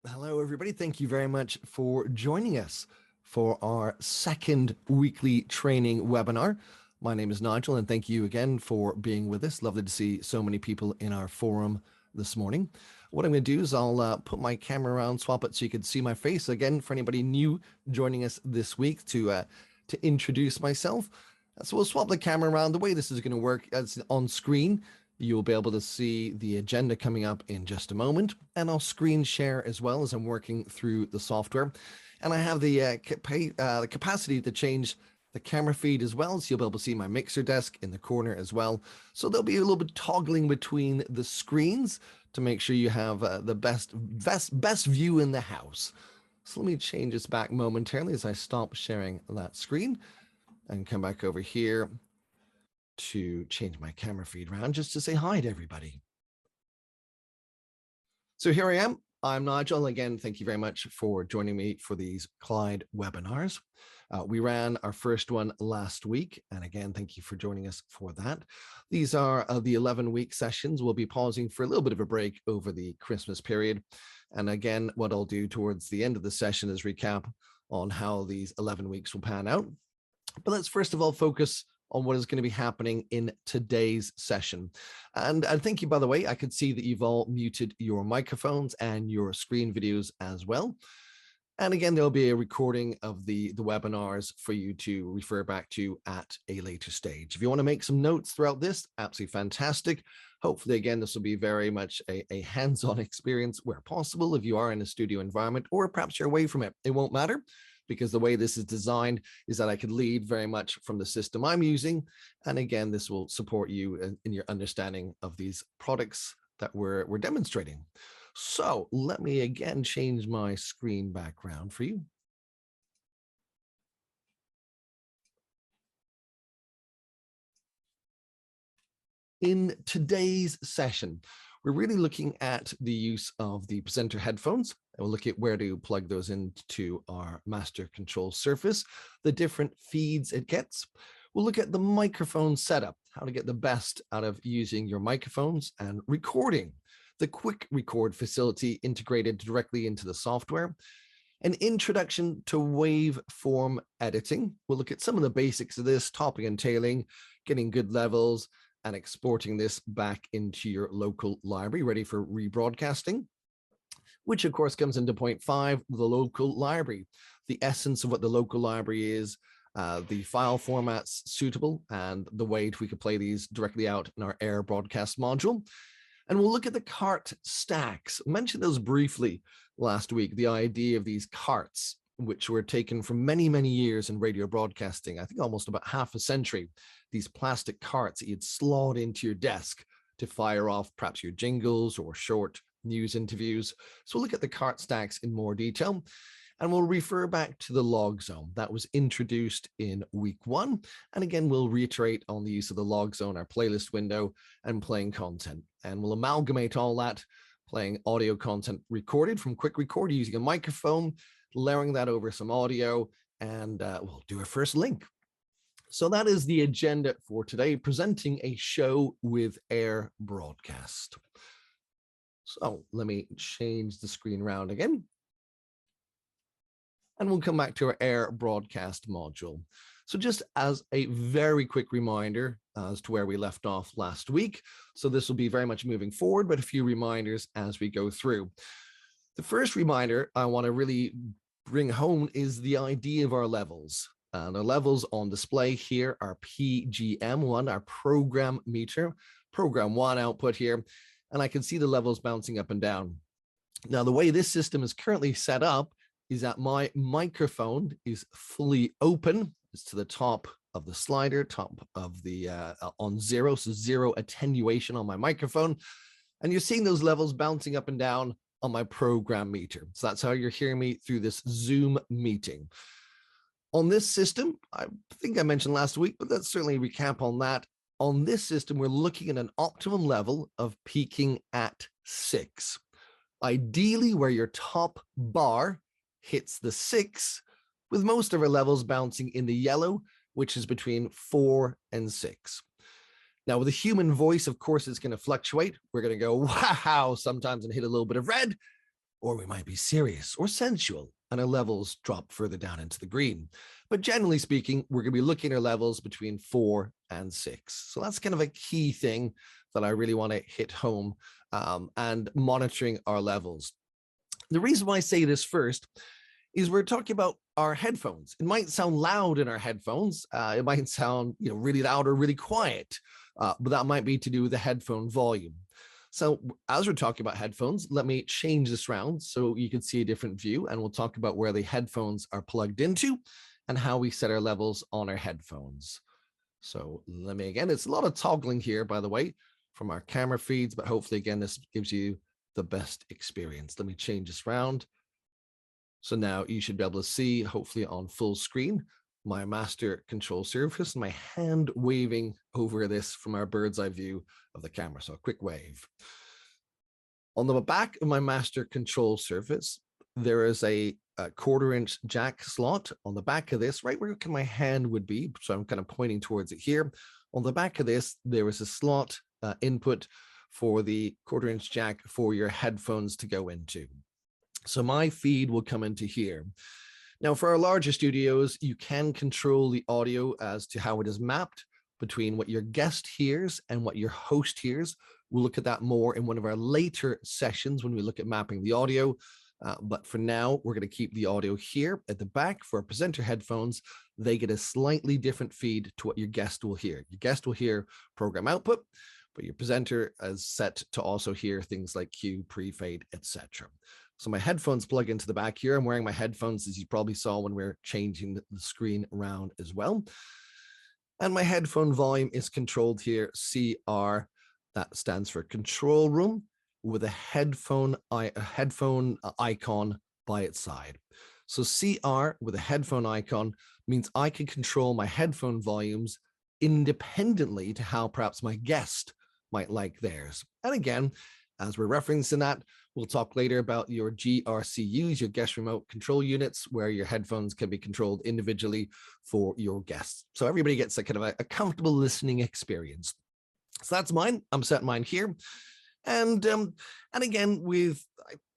Hello, everybody. Thank you very much for joining us for our second weekly training webinar. My name is Nigel, and thank you again for being with us. Lovely to see so many people in our forum this morning. What I'm going to do is I'll put my camera around, swap it so you can see my face again for anybody new joining us this week to introduce myself. So we'll swap the camera around. The way this is going to work is on screen. You'll be able to see the agenda coming up in just a moment, and I'll screen share as well as I'm working through the software. And I have the capacity to change the camera feed as well, so you'll be able to see my mixer desk in the corner as well. So there'll be a little bit toggling between the screens to make sure you have the best view in the house. So let me change this back momentarily as I stop sharing that screen and come back over here to change my camera feed around just to say hi to everybody. So here I am. I'm Nigel. Again, thank you very much for joining me for these Clyde webinars. We ran our first one last week, and again, thank you for joining us for that. These are the 11-week sessions. We'll be pausing for a little bit of a break over the Christmas period. And again, what I'll do towards the end of the session is recap on how these 11 weeks will pan out. But let's first of all focus on what is going to be happening in today's session. And thank you, by the way. I could see that you've all muted your microphones and your screen videos as well. And again, there'll be a recording of the webinars for you to refer back to at a later stage. If you want to make some notes throughout this, absolutely fantastic. Hopefully, again, this will be very much a hands-on experience where possible. If you are in a studio environment, or perhaps you're away from it, it won't matter, because the way this is designed is that I could lead very much from the system I'm using. And again, this will support you in your understanding of these products that we're demonstrating. So let me again change my screen background for you. In today's session, we're really looking at the use of the presenter headphones. And we'll look at where to plug those into our master control surface, the different feeds it gets. We'll look at the microphone setup, how to get the best out of using your microphones and recording, the quick record facility integrated directly into the software, an introduction to waveform editing. We'll look at some of the basics of this, topping and tailing, getting good levels, and exporting this back into your local library, ready for rebroadcasting, which of course comes into point 5, the local library, the essence of what the local library is, the file formats suitable, and the way we could play these directly out in our Air broadcast module. And we'll look at the cart stacks. I mentioned those briefly last week, the idea of these carts, which were taken from many, many years in radio broadcasting, I think almost about half a century, these plastic carts that you'd slot into your desk to fire off perhaps your jingles or short news interviews. So we'll look at the cart stacks in more detail, and we'll refer back to the log zone that was introduced in week 1. And again, we'll reiterate on the use of the log zone, our playlist window, and playing content. And we'll amalgamate all that, playing audio content recorded from Quick Record using a microphone, layering that over some audio, and we'll do our first link. So that is the agenda for today, presenting a show with Air Broadcast. So let me change the screen around again. And we'll come back to our Air broadcast module. So just as a very quick reminder as to where we left off last week. So this will be very much moving forward, but a few reminders as we go through. The first reminder I want to really bring home is the idea of our levels. The levels on display here are PGM1, our program meter, program 1 output here, and I can see the levels bouncing up and down. Now, the way this system is currently set up is that my microphone is fully open. It's to the top of the slider, top of the on 0, so 0 attenuation on my microphone. And you're seeing those levels bouncing up and down on my program meter. So that's how you're hearing me through this Zoom meeting. On this system, I think I mentioned last week, but let's certainly recap on that. On this system, we're looking at an optimum level of peaking at 6. Ideally, where your top bar hits the 6, with most of our levels bouncing in the yellow, which is between 4 and 6. Now, with a human voice, of course, it's going to fluctuate. We're going to go, wow, sometimes and hit a little bit of red. or we might be serious or sensual, and our levels drop further down into the green. But generally speaking, we're going to be looking at our levels between 4 and 6. So that's kind of a key thing that I really want to hit home, and monitoring our levels. The reason why I say this first is we're talking about our headphones. It might sound loud in our headphones. It might sound really loud or really quiet, but that might be to do with the headphone volume. So as we're talking about headphones, let me change this around so you can see a different view, and we'll talk about where the headphones are plugged into and how we set our levels on our headphones. So let me, again, it's a lot of toggling here, by the way, from our camera feeds, but hopefully, again, this gives you the best experience. Let me change this around. So now you should be able to see, hopefully on full screen, my master control surface, my hand waving over this from our bird's eye view of the camera. So a quick wave. On the back of my master control surface, there is a 1/4-inch jack slot on the back of this, right where my hand would be. So I'm kind of pointing towards it here. On the back of this, there is a slot input for the 1/4-inch jack for your headphones to go into. So my feed will come into here. Now, for our larger studios, you can control the audio as to how it is mapped between what your guest hears and what your host hears. We'll look at that more in one of our later sessions when we look at mapping the audio. But for now, we're going to keep the audio here at the back for our presenter headphones. They get a slightly different feed to what your guest will hear. Your guest will hear program output, but your presenter is set to also hear things like cue, pre-fade, etc. So my headphones plug into the back here. I'm wearing my headphones, as you probably saw when we're changing the screen around as well. And my headphone volume is controlled here, CR, that stands for control room, with a headphone icon by its side. So CR with a headphone icon means I can control my headphone volumes independently to how perhaps my guest might like theirs. And again, as we're referencing that, we'll talk later about your GRCUs, your guest remote control units, where your headphones can be controlled individually for your guests. So everybody gets a kind of a comfortable listening experience. So that's mine. I'm setting mine here. And again,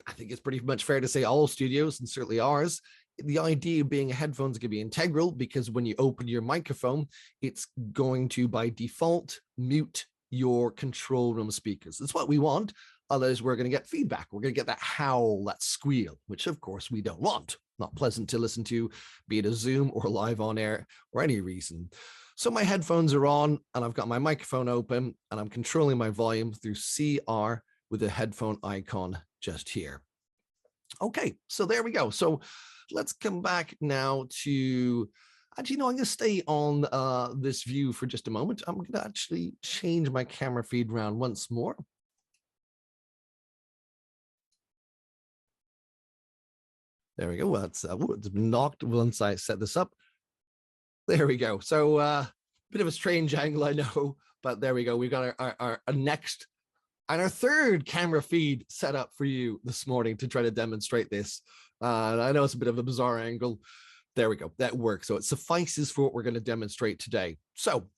I think it's pretty much fair to say all studios, and certainly ours, the idea being a headphone's going to be integral, because when you open your microphone, it's going to by default mute your control room speakers. That's what we want. Otherwise, we're going to get feedback. We're going to get that howl, that squeal, which of course we don't want. Not pleasant to listen to, be it a Zoom or live on air or any reason. So my headphones are on and I've got my microphone open and I'm controlling my volume through CR with the headphone icon just here. Okay, so there we go. So let's come back now to, actually, no, I'm going to stay on this view for just a moment. I'm going to actually change my camera feed around once more. There we go. Well, it's knocked once I set this up. There we go. So bit of a strange angle, I know, but there we go. We've got our next and our third camera feed set up for you this morning to try to demonstrate this. I know it's a bit of a bizarre angle. There we go. That works. So it suffices for what we're going to demonstrate today. So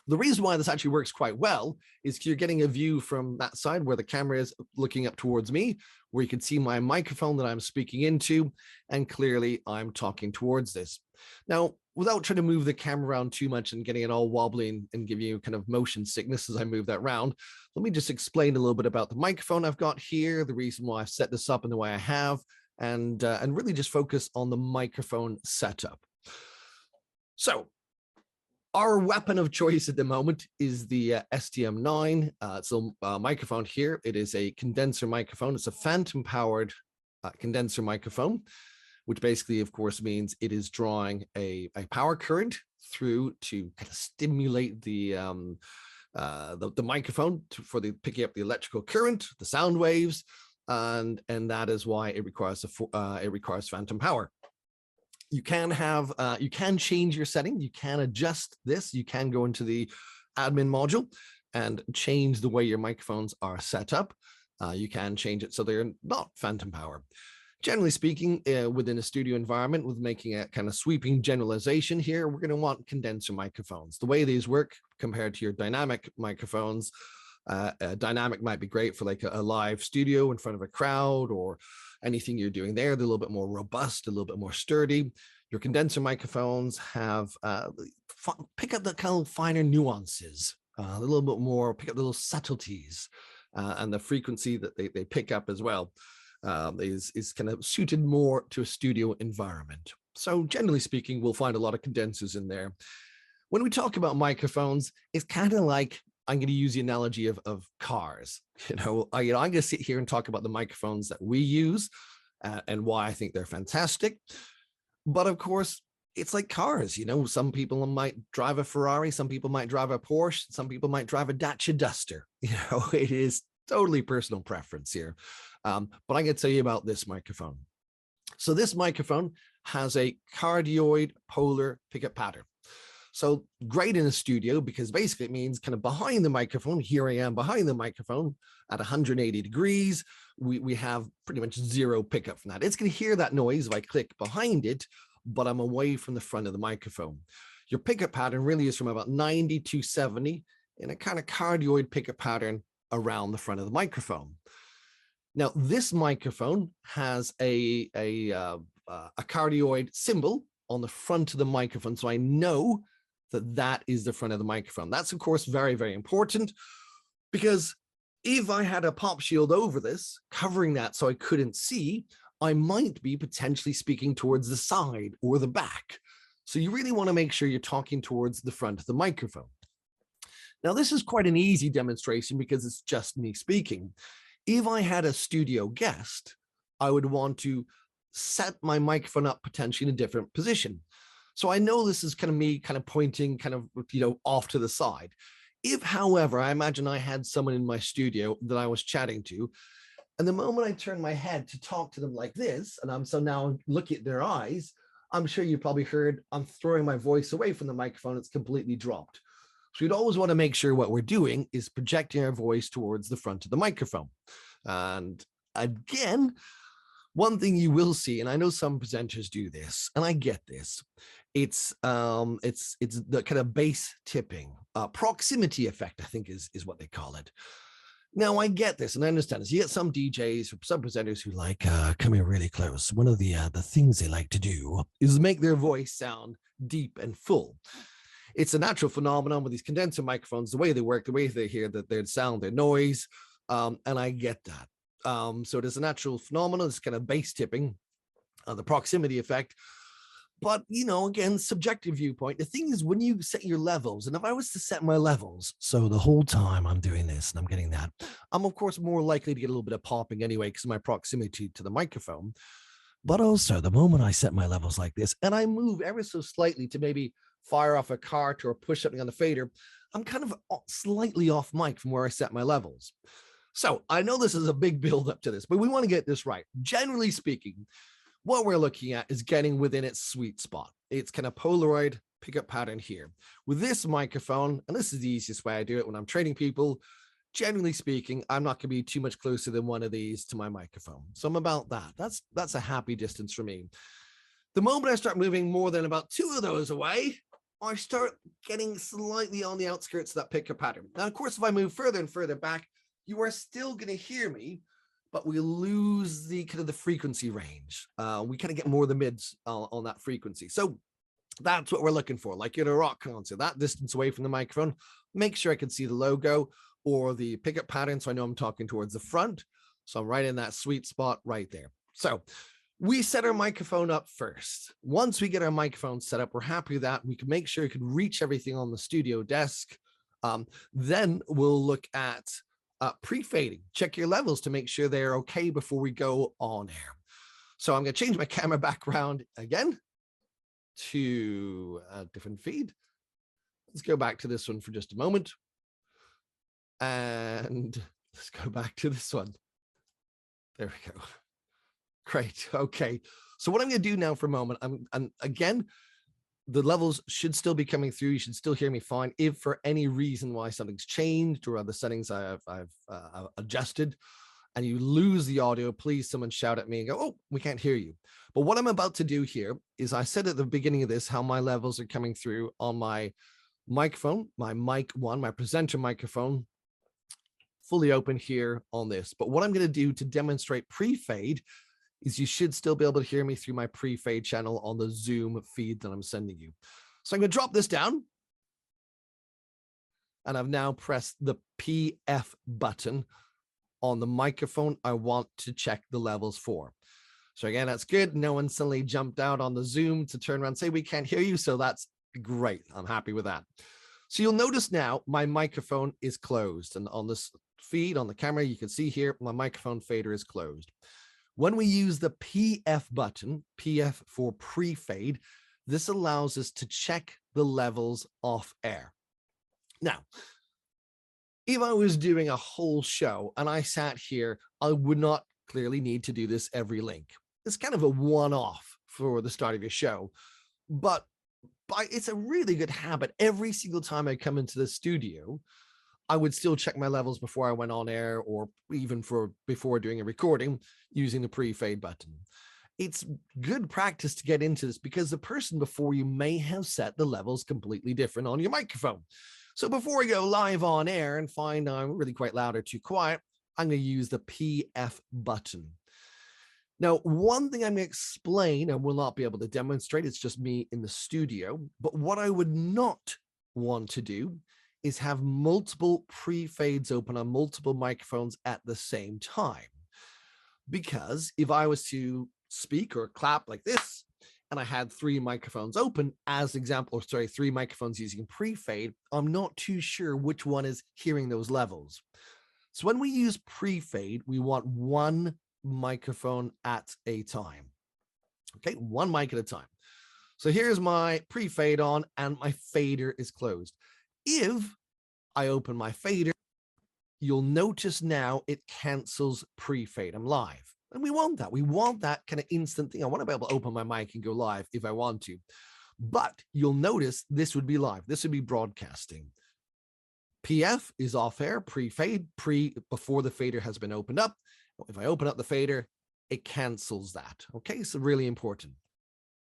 the reason why this actually works quite well is you're getting a view from that side where the camera is looking up towards me, where you can see my microphone that I'm speaking into, and clearly I'm talking towards this. Now, without trying to move the camera around too much and getting it all wobbly and give you kind of motion sickness as I move that around, let me just explain a little bit about the microphone I've got here, the reason why I've set this up in the way I have, and really just focus on the microphone setup. So our weapon of choice at the moment is the STM9. It's a microphone here. It is a condenser microphone. It's a phantom-powered condenser microphone, which basically, of course, means it is drawing a power current through to kind of stimulate the microphone for picking up the electrical current, the sound waves, and that is why it requires phantom power. You can have, you can change your setting. You can adjust this. You can go into the admin module and change the way your microphones are set up. You can change it so they're not phantom power. Generally speaking, within a studio environment, with making a kind of sweeping generalization here, we're going to want condenser microphones. The way these work compared to your dynamic microphones, Dynamic might be great for like a live studio in front of a crowd, or anything you're doing there. They're a little bit more robust, a little bit more sturdy. Your condenser microphones have pick up the kind of finer nuances, a little bit more, pick up the little subtleties, and the frequency that they pick up as well is kind of suited more to a studio environment. So generally speaking, we'll find a lot of condensers in there. When we talk about microphones, it's kind of like, I'm going to use the analogy of cars. I'm going to sit here and talk about the microphones that we use and why I think they're fantastic. But of course, it's like cars. Some people might drive a Ferrari, some people might drive a Porsche, some people might drive a Dacia Duster. It is totally personal preference here. But I'm going to tell you about this microphone. So this microphone has a cardioid polar pickup pattern. So great in a studio, because basically it means kind of behind the microphone, here I am behind the microphone at 180 degrees, we have pretty much zero pickup from that. It's going to hear that noise if I click behind it, but I'm away from the front of the microphone. Your pickup pattern really is from about 90 to 70 in a kind of cardioid pickup pattern around the front of the microphone. Now, this microphone has a cardioid symbol on the front of the microphone, so I know that is the front of the microphone. That's, of course, very, very important, because if I had a pop shield over this, covering that so I couldn't see, I might be potentially speaking towards the side or the back. So you really want to make sure you're talking towards the front of the microphone. Now, this is quite an easy demonstration because it's just me speaking. If I had a studio guest, I would want to set my microphone up potentially in a different position. So I know this is kind of me kind of pointing kind of, off to the side. If, however, I imagine I had someone in my studio that I was chatting to, and the moment I turn my head to talk to them like this, and I'm so now looking at their eyes, I'm sure you probably heard I'm throwing my voice away from the microphone. It's completely dropped. So you'd always want to make sure what we're doing is projecting our voice towards the front of the microphone. And again, one thing you will see, and I know some presenters do this, and I get this, it's the kind of bass tipping, proximity effect, I think is what they call it. Now, I get this and I understand this. You get some DJs, some presenters who like come here really close. One of the things they like to do is make their voice sound deep and full. It's a natural phenomenon with these condenser microphones, the way they work, the way they hear that their sound, their noise, and I get that. So there's a natural phenomenon, this kind of bass tipping, the proximity effect. But, again, subjective viewpoint. The thing is, when you set your levels, and if I was to set my levels, so the whole time I'm doing this and I'm getting that, I'm, of course, more likely to get a little bit of popping anyway because of my proximity to the microphone. But also, the moment I set my levels like this and I move ever so slightly to maybe fire off a cart or push something on the fader, I'm kind of slightly off mic from where I set my levels. So I know this is a big build up to this, but we want to get this right. Generally speaking, what we're looking at is getting within its sweet spot. It's kind of Polaroid pickup pattern here. With this microphone, and this is the easiest way I do it when I'm training people, generally speaking, I'm not going to be too much closer than one of these to my microphone. So I'm about that. That's a happy distance for me. The moment I start moving more than about 2 of those away, I start getting slightly on the outskirts of that pickup pattern. Now, of course, if I move further and further back, you are still going to hear me, but we lose the kind of the frequency range. We kind of get more of the mids on that frequency. So that's what we're looking for. Like in a rock concert, that distance away from the microphone, make sure I can see the logo or the pickup pattern, so I know I'm talking towards the front. So I'm right in that sweet spot right there. So we set our microphone up first. Once we get our microphone set up, we're happy with that. We can make sure you can reach everything on the studio desk. Then we'll look at pre-fading. Check your levels to make sure they're okay before we go on air. So I'm going to change my camera background again to a different feed. Let's go back to this one for just a moment. And let's go back to this one. There we go. Great. Okay. So what I'm going to do now for a moment, and again, the levels should still be coming through. You should still hear me fine. If for any reason why something's changed or other settings I've adjusted and you lose the audio, please someone shout at me and go, oh, we can't hear you. But what I'm about to do here is I said at the beginning of this how my levels are coming through on my microphone, my mic one, my presenter microphone. fully open here on this. But what I'm going to do to demonstrate pre-fade is you should still be able to hear me through my pre-fade channel on the Zoom feed that I'm sending you. So I'm going to drop this down. And I've now pressed the PF button on the microphone I want to check the levels for. So again, that's good. No one suddenly jumped out on the Zoom to turn around and say, we can't hear you. So that's great. I'm happy with that. So you'll notice now my microphone is closed. And on this feed on the camera, you can see here, my microphone fader is closed. When we use the PF button, PF for pre-fade, this allows us to check the levels off air. Now, if I was doing a whole show and I sat here, I would not clearly need to do this every link. It's kind of a one-off for the start of your show, but it's a really good habit. Every single time I come into the studio, I would still check my levels before I went on air, or even before doing a recording using the pre-fade button. It's good practice to get into this because the person before you may have set the levels completely different on your microphone. So before we go live on air and find I'm really quite loud or too quiet, I'm going to use the PF button. Now, one thing I'm going to explain, I will not be able to demonstrate, it's just me in the studio, but what I would not want to do is have multiple pre-fades open on multiple microphones at the same time. Because if I was to speak or clap like this, and I had 3 microphones open as example, or sorry, 3 microphones using pre-fade, I'm not too sure which one is hearing those levels. So when we use pre-fade, we want 1 microphone at a time. Okay, 1 mic at a time. So here's my pre-fade on and my fader is closed. If I open my fader, you'll notice now it cancels pre-fade. I'm live. And we want that. We want that kind of instant thing. I want to be able to open my mic and go live if I want to. But you'll notice this would be live. This would be broadcasting. PF is off air, pre-fade, before the fader has been opened up. If I open up the fader, it cancels that. Okay, so really important.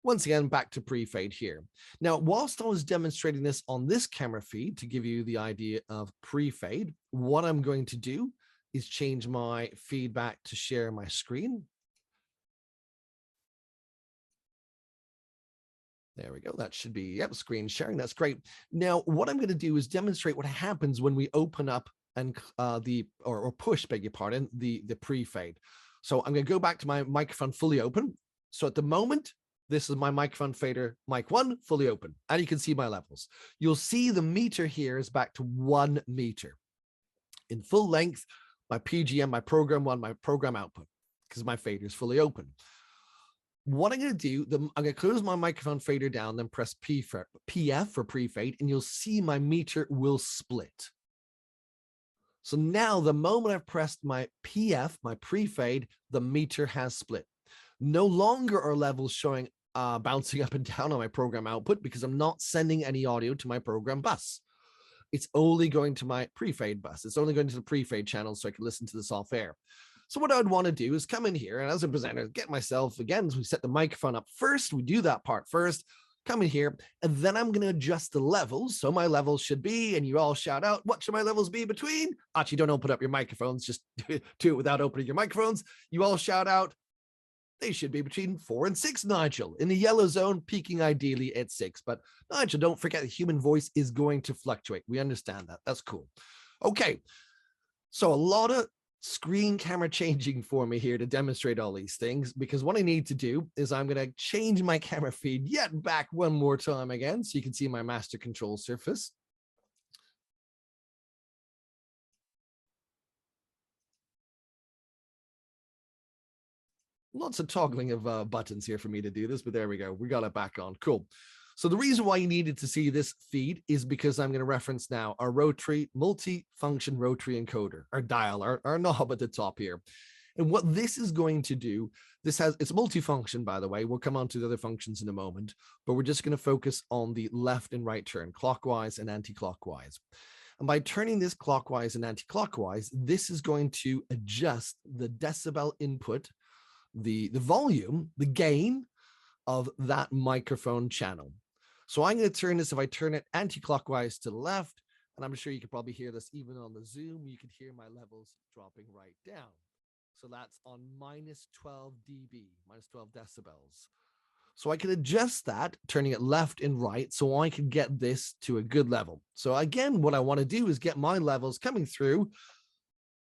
Once again, back to pre-fade here. Now, whilst I was demonstrating this on this camera feed to give you the idea of pre-fade, what I'm going to do is change my feedback to share my screen. There we go. That should be, yep, screen sharing. That's great. Now, what I'm going to do is demonstrate what happens when we open up and or push, beg your pardon, the pre-fade. So I'm going to go back to my microphone fully open. So at the moment, this is my microphone fader, mic 1, fully open. And you can see my levels. You'll see the meter here is back to 1 meter. In full length, my PGM, my program 1, my program output, because my fader is fully open. What I'm going to do, I'm going to close my microphone fader down, then press PF for pre-fade, and you'll see my meter will split. So now the moment I've pressed my PF, my pre-fade, the meter has split. No longer are levels showing bouncing up and down on my program output because I'm not sending any audio to my program bus. It's only going to my pre-fade bus. It's only going to the pre-fade channel so I can listen to this off air. So what I'd want to do is come in here and as a presenter, get myself, again, as we set the microphone up first, we do that part first, come in here, and then I'm going to adjust the levels. So my levels should be, and you all shout out, what should my levels be between? Actually, don't open up your microphones, just do it without opening your microphones. You all shout out, they should be between 4 and 6, Nigel, in the yellow zone, peaking ideally at 6. But Nigel, don't forget the human voice is going to fluctuate. We understand that. That's cool. Okay. So a lot of screen camera changing for me here to demonstrate all these things, because what I need to do is I'm going to change my camera feed yet back one more time again, so you can see my master control surface. Lots of toggling of buttons here for me to do this, but there we go. We got it back on. Cool. So the reason why you needed to see this feed is because I'm going to reference now our rotary, multi-function rotary encoder, our dial, our knob at the top here. And what this is going to do, it's multifunction, by the way. We'll come on to the other functions in a moment, but we're just going to focus on the left and right turn, clockwise and anti-clockwise. And by turning this clockwise and anti-clockwise, this is going to adjust the decibel input, the volume, the gain of that microphone channel. So I'm going to turn this, if I turn it anti-clockwise to the left, And I'm sure you could probably hear this even on the Zoom. You could hear my levels dropping right down. So that's on minus 12 dB, minus 12 decibels. So I can adjust that, turning it left and right, so I can get this to a good level. So again, what I want to do is get my levels coming through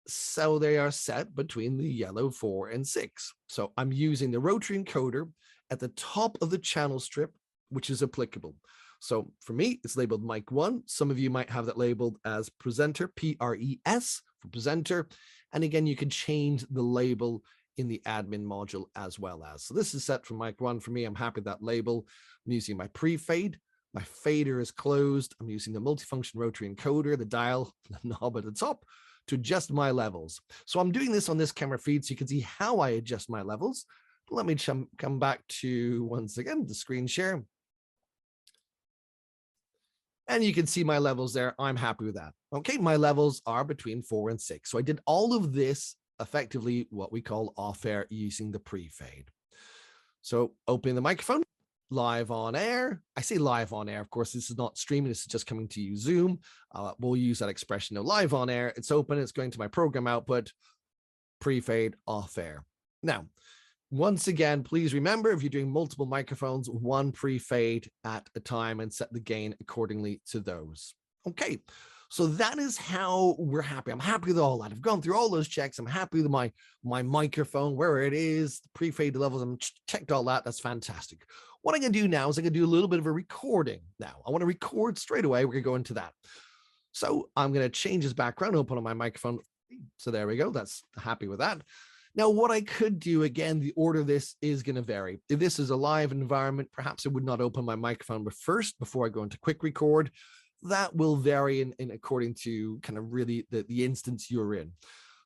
so they are set between the yellow 4 and 6. So I'm using the rotary encoder at the top of the channel strip, which is applicable. So for me, it's labeled mic 1. Some of you might have that labeled as presenter, P-R-E-S for presenter. And again, you can change the label in the admin module as well as. So this is set for mic 1 for me. I'm happy with that label. I'm using my pre-fade. My fader is closed. I'm using the multifunction rotary encoder, the dial, the knob at the top, to adjust my levels. So I'm doing this on this camera feed so you can see how I adjust my levels. Let me come back to, once again, the screen share. And you can see my levels there. I'm happy with that. Okay, my levels are between 4 and 6. So I did all of this effectively what we call off air using the pre-fade. So opening the microphone, live on air. I say live on air. Of course, this is not streaming. This is just coming to you Zoom. We'll use that expression of live on air. It's open. It's going to my program output, pre-fade, off air. Now, once again, please remember, if you're doing multiple microphones, one pre-fade at a time and set the gain accordingly to those. Okay, so that is how we're happy. I'm happy with all that. I've gone through all those checks. I'm happy with my microphone, where it is, the pre-fade levels. I'm checked all that. That's fantastic. What I'm going to do now is I'm going to do a little bit of a recording now. I want to record straight away. We're going to go into that. So I'm going to change this background, open on my microphone. So there we go. That's happy with that. Now, what I could do, again, the order of this is going to vary. If this is a live environment, perhaps I would not open my microphone first before I go into quick record. That will vary in according to kind of really the instance you're in.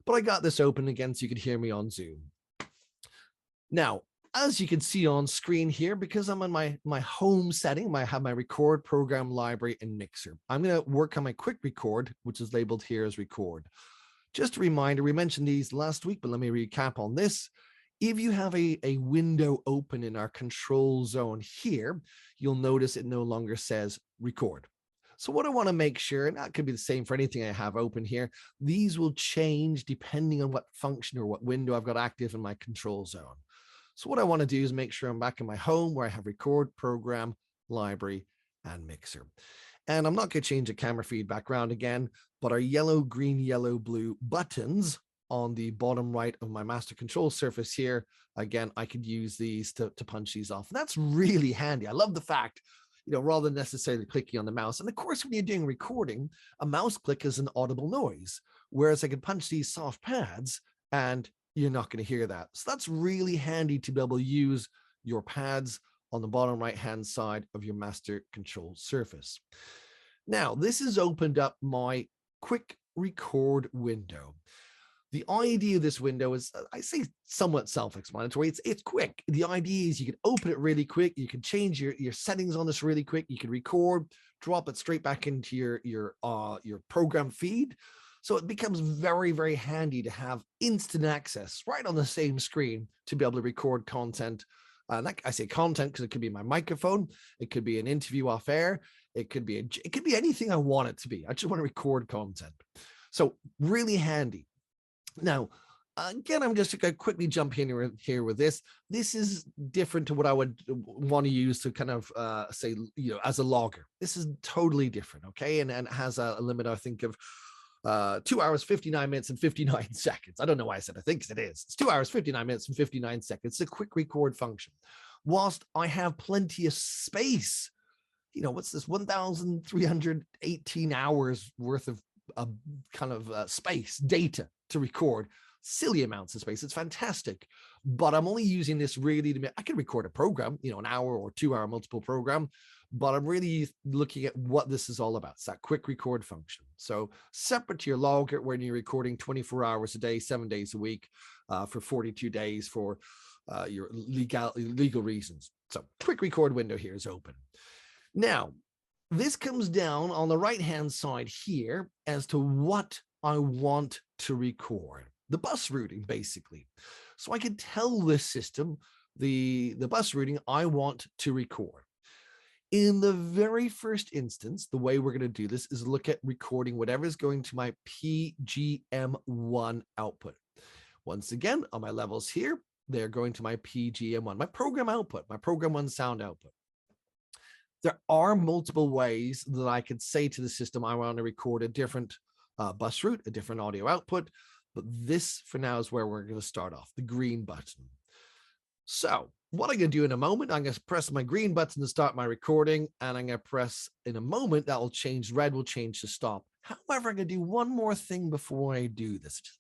But I got this open again so you could hear me on Zoom. Now, as you can see on screen here, because I'm on my home setting, I have my record, program, library, and mixer. I'm going to work on my quick record, which is labeled here as record. Just a reminder, we mentioned these last week, but let me recap on this. If you have a window open in our control zone here, you'll notice it no longer says record. So what I want to make sure, and that could be the same for anything I have open here, these will change depending on what function or what window I've got active in my control zone. So what I want to do is make sure I'm back in my home where I have record, program, library, and mixer. And I'm not going to change the camera feed background again, but our yellow, green, yellow, blue buttons on the bottom right of my master control surface here, again, I could use these to punch these off. And that's really handy. I love the fact, rather than necessarily clicking on the mouse. And of course, when you're doing recording, a mouse click is an audible noise, whereas I can punch these soft pads and you're not going to hear that. So that's really handy to be able to use your pads on the bottom right-hand side of your master control surface. Now, this has opened up my quick record window. The idea of this window is, I say, somewhat self-explanatory. It's quick. The idea is you can open it really quick. You can change your settings on this really quick. You can record, drop it straight back into your program feed. So it becomes very, very handy to have instant access right on the same screen to be able to record content. I say content because it could be my microphone, it could be an interview off air, it could be anything I want it to be. I just want to record content. So really handy. Now, again, I'm just going to quickly jump in here with this. This is different to what I would want to use to kind of say, as a logger. This is totally different, okay? And has a limit, I think, of 2 hours, 59 minutes and 59 seconds. I don't know why I said I think, because it is. It's 2 hours, 59 minutes and 59 seconds. It's a quick record function. Whilst I have plenty of space, what's this, 1,318 hours worth of space, data to record, silly amounts of space. It's fantastic. But I'm only using this really I can record a program, an hour or 2 hour multiple program, but I'm really looking at what this is all about. It's that quick record function. So separate to your logger when you're recording 24 hours a day, 7 days a week, for 42 days for your legal reasons. So quick record window here is open. Now, this comes down on the right-hand side here as to what I want to record. The bus routing, basically. So I can tell this system the bus routing I want to record. In the very first instance, the way we're going to do this is look at recording whatever is going to my PGM1 output. Once again, on my levels here, they're going to my PGM1, my program output, my program one sound output. There are multiple ways that I could say to the system, I want to record a different bus route, a different audio output, but this for now is where we're going to start off, the green button. So what I'm going to do in a moment, I'm going to press my green button to start my recording, and I'm going to press in a moment, that will change, red will change to stop. However, I'm going to do one more thing before I do this, just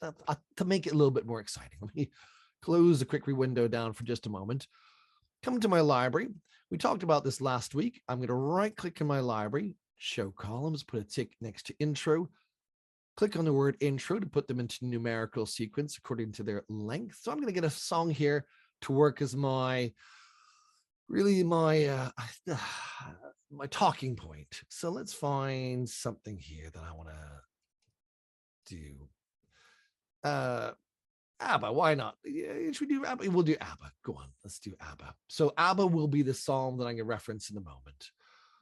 to make it a little bit more exciting. Let me close the quick window down for just a moment. Come to my library. We talked about this last week. I'm going to right click in my library, show columns, put a tick next to intro, click on the word intro to put them into numerical sequence according to their length. So I'm going to get a song here to work as my my talking point. So let's find something here that I want to do. ABBA, why not? Should we do ABBA? We'll do ABBA. Go on, let's do ABBA. So ABBA will be the song that I'm going to reference in a moment.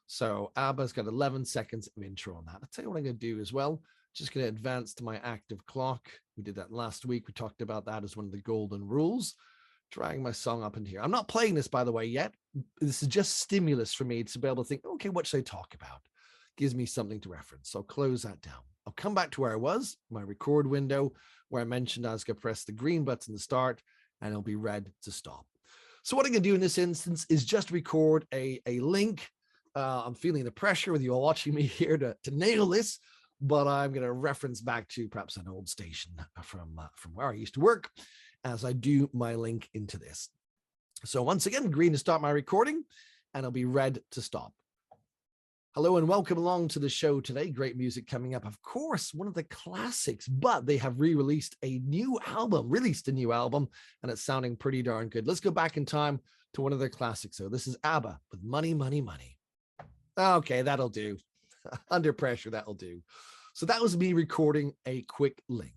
So ABBA's got 11 seconds of intro on that. I'll tell you what I'm going to do as well. Just going to advance to my active clock. We did that last week. We talked about that as one of the golden rules. Dragging my song up in here. I'm not playing this, by the way, yet. This is just stimulus for me to be able to think, okay, what should I talk about? Gives me something to reference. So I'll close that down. I'll come back to where I was, my record window, where I mentioned I was going to press the green button to start, and it'll be red to stop. So what I'm going to do in this instance is just record a link. I'm feeling the pressure with you all watching me here to nail this, but I'm going to reference back to perhaps an old station from where I used to work as I do my link into this. So once again, green to start my recording, and it'll be red to stop. Hello and welcome along to the show today. Great music coming up. Of course, one of the classics, but they have released a new album, and it's sounding pretty darn good. Let's go back in time to one of their classics. So this is ABBA with Money, Money, Money. Okay, that'll do. Under pressure, that'll do. So that was me recording a quick link.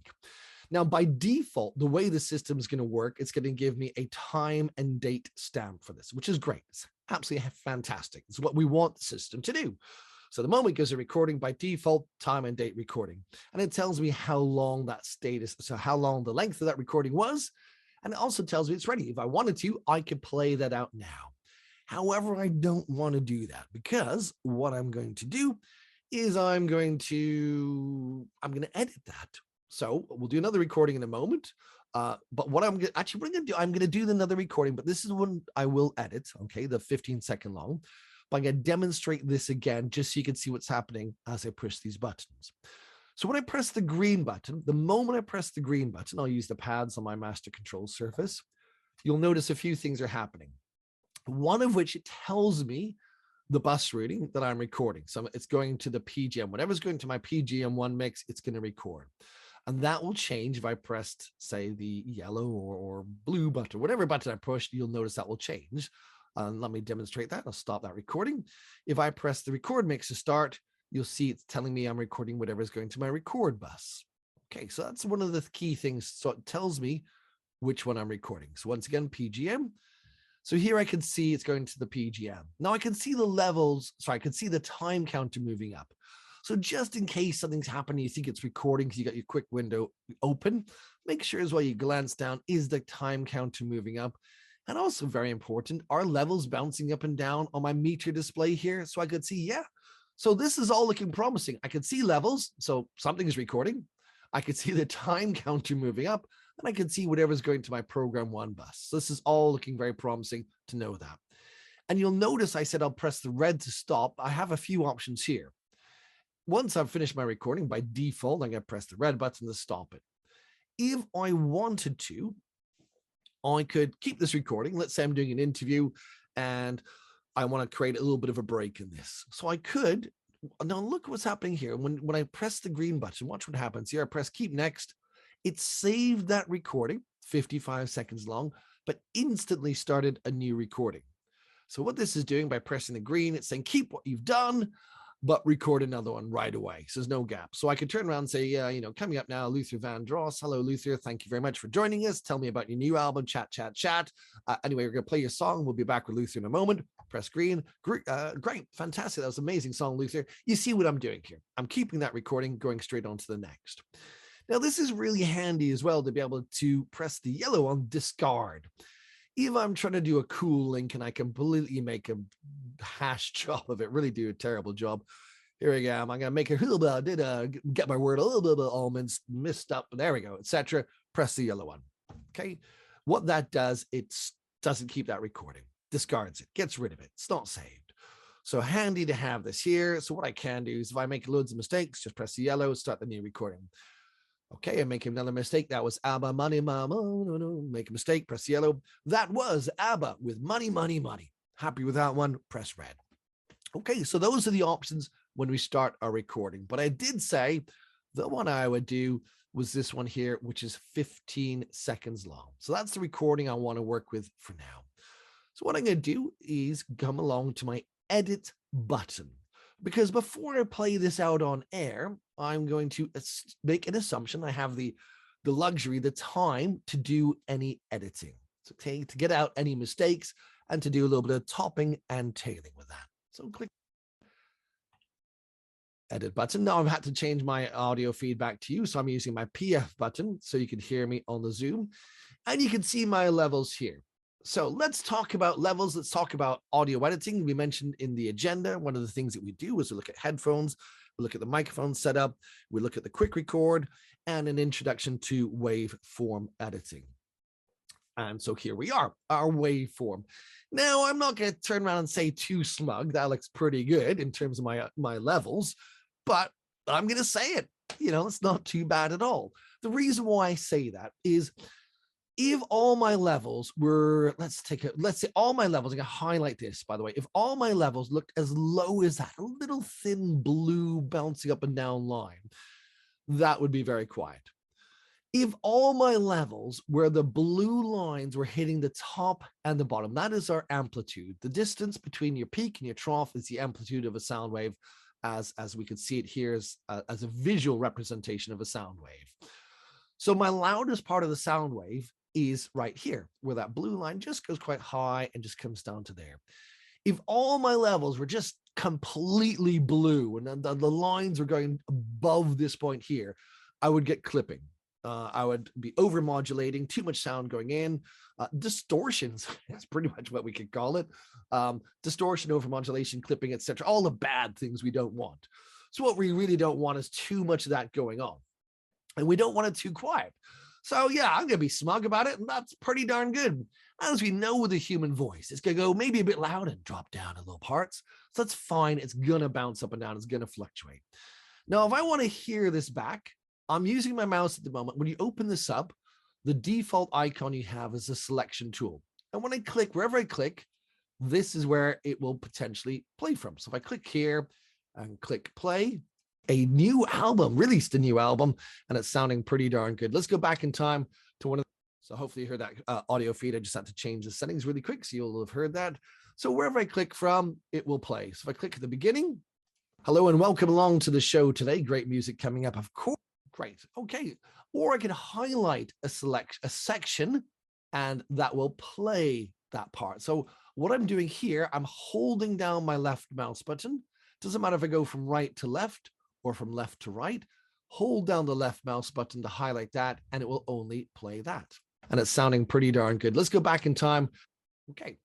Now, by default, the way the system is going to work, it's going to give me a time and date stamp for this, which is great. It's absolutely fantastic. It's what we want the system to do. So the moment it goes to recording, by default, time and date recording. And it tells me how long that status, so how long the length of that recording was. And it also tells me it's ready. If I wanted to, I could play that out now. However, I don't want to do that, because what I'm going to do is I'm going to edit that. So we'll do another recording in a moment. But what I'm going to do, I'm going to do another recording, but this is one I will edit, okay, the 15-second long. But I'm going to demonstrate this again, just so you can see what's happening as I push these buttons. So when I press the green button, the moment I press the green button, I'll use the pads on my master control surface. You'll notice a few things are happening. One of which, it tells me the bus routing that I'm recording. So it's going to the PGM. Whatever's going to my PGM1 mix, it's going to record. And that will change if I pressed, say, the yellow or blue button, whatever button I pushed, you'll notice that will change. Let me demonstrate that. I'll stop that recording. If I press the record mix to start, you'll see it's telling me I'm recording whatever is going to my record bus. Okay, so that's one of the key things. So it tells me which one I'm recording. So once again, PGM. So here I can see it's going to the PGM. Now I can see the levels, I can see the time counter moving up. So just in case something's happening, you think it's recording because you got your quick window open, make sure as well you glance down, is the time counter moving up? And also very important, are levels bouncing up and down on my meter display here? So I could see, yeah. So this is all looking promising. I could see levels, so something is recording. I could see the time counter moving up, and I could see whatever's going to my program one bus. So this is all looking very promising to know that. And you'll notice I said I'll press the red to stop. I have a few options here. Once I've finished my recording, by default, I'm going to press the red button to stop it. If I wanted to, I could keep this recording. Let's say I'm doing an interview and I want to create a little bit of a break in this. So I could, now look what's happening here. When I press the green button, watch what happens here. I press keep next. It saved that recording, 55 seconds long, but instantly started a new recording. So what this is doing by pressing the green, it's saying keep what you've done, but record another one right away. So there's no gap. So I could turn around and say, yeah, coming up now, Luther Vandross. Hello, Luther. Thank you very much for joining us. Tell me about your new album, chat. Anyway, we're going to play your song. We'll be back with Luther in a moment. press green. Great, fantastic. That was an amazing song, Luther. You see what I'm doing here. I'm keeping that recording, going straight on to the next. Now, this is really handy as well to be able to press the yellow on discard. If I'm trying to do a cool link and I completely make a hash job of it, really do a terrible job. Here we go. I'm going to make a little bit, I did get my word a little bit of almonds messed up. There we go, etc. Press the yellow one. Okay. What that does, it doesn't keep that recording, discards it, gets rid of it. It's not saved. So handy to have this here. So what I can do is if I make loads of mistakes, just press the yellow, start the new recording. Okay, I'm making another mistake. That was ABBA, Money Mama. No, make a mistake, press yellow. That was ABBA with Money, Money, Money. Happy with that one, press red. Okay, so those are the options when we start our recording. But I did say the one I would do was this one here, which is 15 seconds long. So that's the recording I want to work with for now. So what I'm going to do is come along to my edit button. Because before I play this out on air, I'm going to make an assumption. I have the luxury, the time to do any editing, okay, to get out any mistakes and to do a little bit of topping and tailing with that. So click edit button. Now I've had to change my audio feedback to you. So I'm using my PF button so you can hear me on the Zoom and you can see my levels here. So let's talk about levels. Let's talk about audio editing. We mentioned in the agenda, one of the things that we do is we look at headphones, we look at the microphone setup, we look at the quick record, and an introduction to waveform editing. And so here we are, our waveform. Now, I'm not going to turn around and say too smug. That looks pretty good in terms of my levels, but I'm going to say it. It's not too bad at all. The reason why I say that is if all my levels were, let's say all my levels, I'm going to highlight this, by the way, if all my levels looked as low as that, a little thin blue bouncing up and down line, that would be very quiet. If all my levels where the blue lines were hitting the top and the bottom, that is our amplitude. The distance between your peak and your trough is the amplitude of a sound wave, as we can see it here as a visual representation of a sound wave. So my loudest part of the sound wave is right here, where that blue line just goes quite high and just comes down to there. If all my levels were just completely blue and the lines were going above this point here, I would get clipping. I would be over modulating, too much sound going in, distortions. That's pretty much what we could call it. Distortion, over modulation, clipping, etc. All the bad things we don't want. So what we really don't want is too much of that going on. And we don't want it too quiet. So yeah, I'm going to be smug about it, and that's pretty darn good. As we know with the human voice, it's going to go maybe a bit loud and drop down in little parts. So that's fine. It's going to bounce up and down. It's going to fluctuate. Now, if I want to hear this back, I'm using my mouse at the moment. When you open this up, the default icon you have is a selection tool. And when I click, wherever I click, this is where it will potentially play from. So if I click here and click play, a new album, released a new album, and it's sounding pretty darn good. Let's go back in time to one of the, so hopefully you heard that audio feed. I just had to change the settings really quick, so you'll have heard that. So wherever I click from, it will play. So if I click at the beginning, hello and welcome along to the show today. Great music coming up, of course. Great. Okay. Or I can highlight a section and that will play that part. So what I'm doing here, I'm holding down my left mouse button. Doesn't matter if I go from right to left or from left to right, hold down the left mouse button to highlight that and it will only play that. And it's sounding pretty darn good. Let's go back in time. Okay.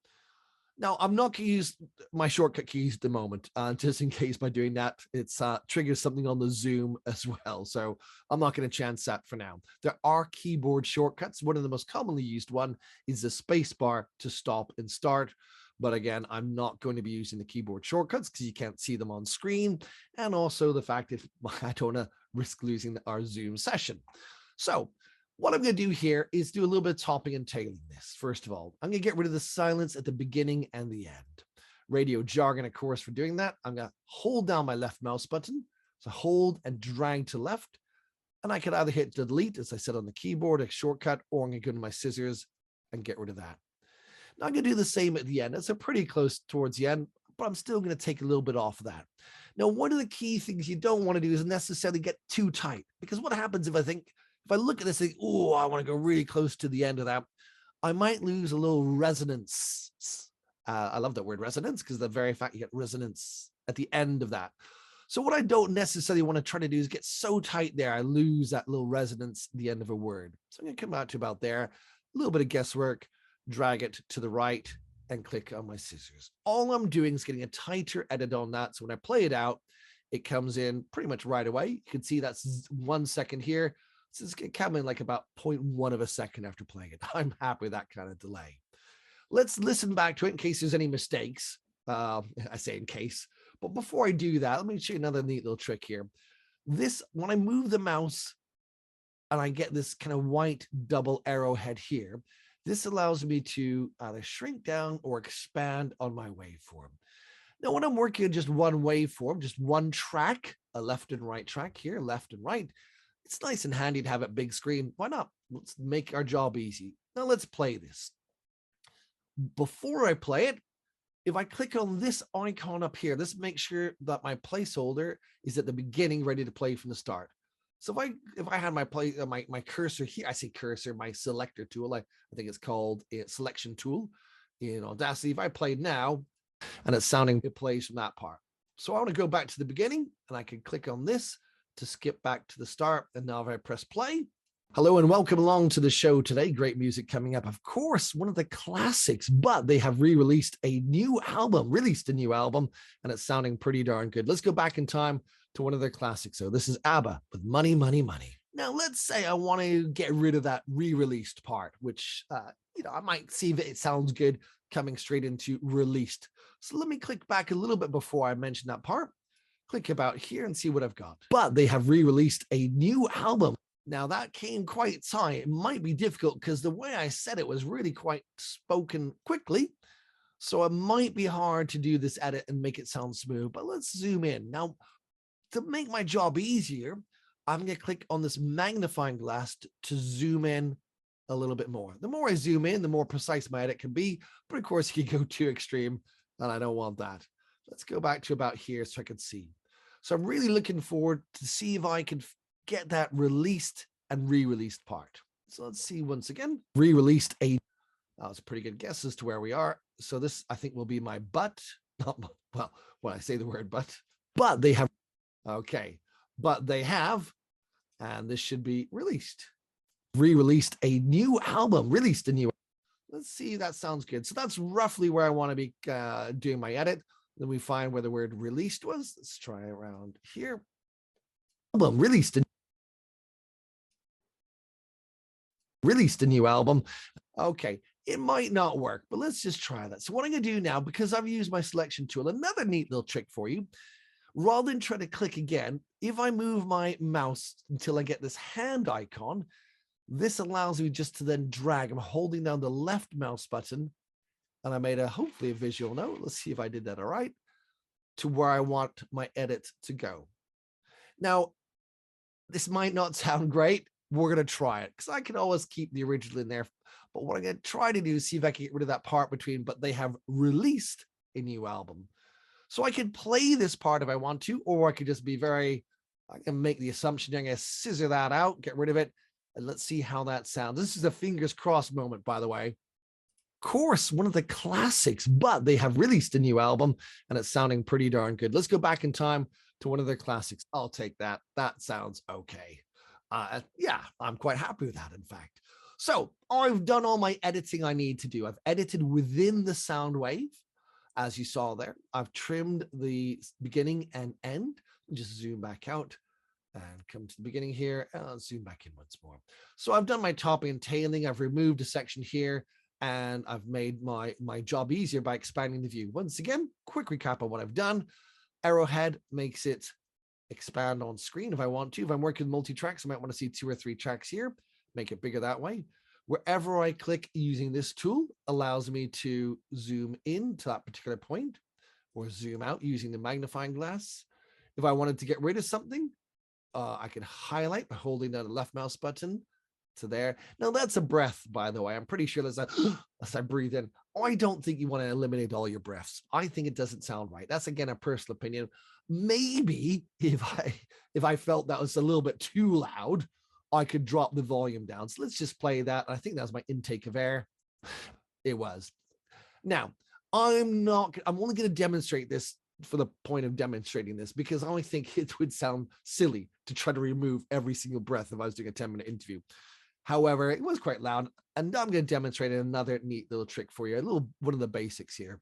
Now, I'm not going to use my shortcut keys at the moment, just in case by doing that, it's triggers something on the Zoom as well. So I'm not going to chance that for now. There are keyboard shortcuts. One of the most commonly used one is the space bar to stop and start. But again, I'm not going to be using the keyboard shortcuts because you can't see them on screen. And also the fact that I don't want to risk losing our Zoom session. So what I'm going to do here is do a little bit of topping and tailing this. First of all, I'm going to get rid of the silence at the beginning and the end. Radio jargon, of course, for doing that. I'm going to hold down my left mouse button. So hold and drag to left. And I could either hit delete, as I said on the keyboard, a shortcut, or I'm going to go to my scissors and get rid of that. Now I'm going to do the same at the end. It's pretty close towards the end, but I'm still going to take a little bit off of that. Now, one of the key things you don't want to do is necessarily get too tight, because what happens if I look at this thing, oh, I want to go really close to the end of that, I might lose a little resonance I love that word resonance because the very fact you get resonance at the end of that. So what I don't necessarily want to try to do is get so tight there I lose that little resonance at the end of a word. So I'm going to come out to about there, a little bit of guesswork, drag it to the right and click on my scissors. All I'm doing is getting a tighter edit on that. So when I play it out, it comes in pretty much right away. You can see that's 1 second here. So it's going to come in like about 0.1 of a second after playing it. I'm happy with that kind of delay. Let's listen back to it in case there's any mistakes. I say in case. But before I do that, let me show you another neat little trick here. This, when I move the mouse and I get this kind of white double arrowhead here, this allows me to either shrink down or expand on my waveform. Now, when I'm working on just one waveform, just one track, a left and right track here, left and right, it's nice and handy to have a big screen. Why not? Let's make our job easy. Now let's play this. Before I play it, if I click on this icon up here, this makes sure that my placeholder is at the beginning, ready to play from the start. So if I had my my cursor here, I say cursor, my selector tool, I think it's called a selection tool in Audacity. If I played now and it's sounding, it plays from that part. So I want to go back to the beginning and I can click on this to skip back to the start. And now if I press play, hello and welcome along to the show today. Great music coming up. Of course, one of the classics, but they have released a new album, and it's sounding pretty darn good. Let's go back in time to one of their classics. So this is ABBA with Money, Money, Money. Now, let's say I want to get rid of that re-released part, which, I might see if it sounds good coming straight into released. So let me click back a little bit before I mention that part. Click about here and see what I've got. But they have re-released a new album. Now that came quite tight. It might be difficult because the way I said it was really quite spoken quickly. So it might be hard to do this edit and make it sound smooth, but let's zoom in. Now, to make my job easier, I'm going to click on this magnifying glass to zoom in a little bit more. The more I zoom in, the more precise my edit can be. But of course, you can go too extreme, and I don't want that. Let's go back to about here so I can see. So I'm really looking forward to see if I can get that released and re-released part. So let's see once again. Re-released that was a pretty good guess as to where we are. So this, I think, will be my but. Well, when I say the word but they have. Okay, but they have, and this should be released. Re-released a new album, Let's see, that sounds good. So that's roughly where I want to be doing my edit. Then we find where the word released was. Let's try around here. Album, released a new album. Okay, it might not work, but let's just try that. So what I'm going to do now, because I've used my selection tool, another neat little trick for you. Rather than try to click again, if I move my mouse until I get this hand icon, this allows me just to then drag. I'm holding down the left mouse button, and I made hopefully a visual note. Let's see if I did that all right, to where I want my edit to go. Now, this might not sound great. We're going to try it because I can always keep the original in there. But what I'm going to try to do is see if I can get rid of that part between, but they have released a new album. So I could play this part if I want to, or I could just be I can make the assumption, I'm going to scissor that out, get rid of it, and let's see how that sounds. This is a fingers crossed moment, by the way. Of course, one of the classics, but they have released a new album, and it's sounding pretty darn good. Let's go back in time to one of their classics. I'll take that. That sounds okay. Yeah, I'm quite happy with that, in fact. So I've done all my editing I need to do. I've edited within the sound wave. As you saw there, I've trimmed the beginning and end. Just zoom back out and come to the beginning here and zoom back in once more. So I've done my topping and tailing. I've removed a section here and I've made my job easier by expanding the view. Once again, quick recap of what I've done. Arrowhead makes it expand on screen if I want to. If I'm working multi-tracks, I might want to see 2 or 3 tracks here, make it bigger that way. Wherever I click using this tool allows me to zoom in to that particular point or zoom out using the magnifying glass. If I wanted to get rid of something, I could highlight by holding down the left mouse button to there. Now that's a breath, by the way. I'm pretty sure there's as I breathe in. I don't think you want to eliminate all your breaths. I think it doesn't sound right. That's again a personal opinion. Maybe if I felt that was a little bit too loud, I could drop the volume down. So let's just play that. I think that was my intake of air. It was. Now, I'm only going to demonstrate this for the point of demonstrating this, because I think it would sound silly to try to remove every single breath if I was doing a 10-minute interview. However, it was quite loud, and I'm going to demonstrate another neat little trick for you, one of the basics here.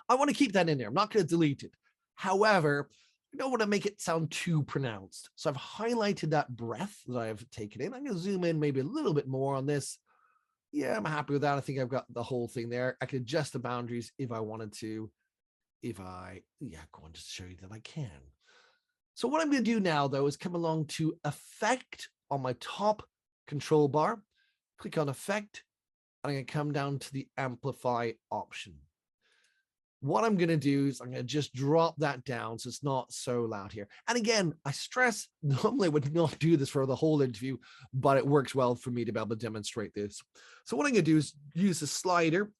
I want to keep that in there. I'm not going to delete it. However, I don't want to make it sound too pronounced. So I've highlighted that breath that I've taken in. I'm going to zoom in maybe a little bit more on this. Yeah, I'm happy with that. I think I've got the whole thing there. I could adjust the boundaries if I wanted to. Go on, just show you that I can. So what I'm going to do now, though, is come along to Effect on my top control bar, click on Effect, and I'm going to come down to the Amplify option. What I'm going to do is I'm going to just drop that down so it's not so loud here. And again, I stress, normally I would not do this for the whole interview, but it works well for me to be able to demonstrate this. So what I'm going to do is use the slider.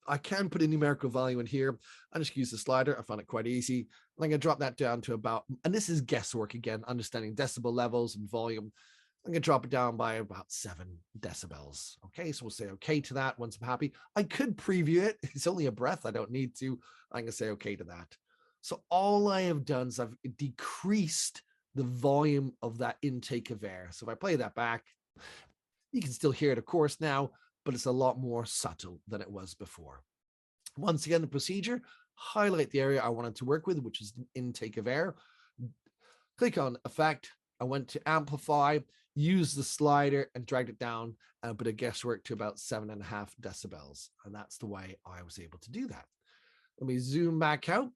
I can put a numerical value in here. I just use the slider. I found it quite easy. I'm going to drop that down to about, and this is guesswork again, understanding decibel levels and volume. I'm going to drop it down by about 7 decibels. Okay, so we'll say okay to that once I'm happy. I could preview it. It's only a breath. I don't need to. I'm going to say okay to that. So all I have done is I've decreased the volume of that intake of air. So if I play that back, you can still hear it, of course, now, but it's a lot more subtle than it was before. Once again, the procedure, highlight the area I wanted to work with, which is the intake of air. Click on Effect. I went to Amplify, use the slider and dragged it down a bit of guesswork to about 7.5 decibels. And that's the way I was able to do that. Let me zoom back out.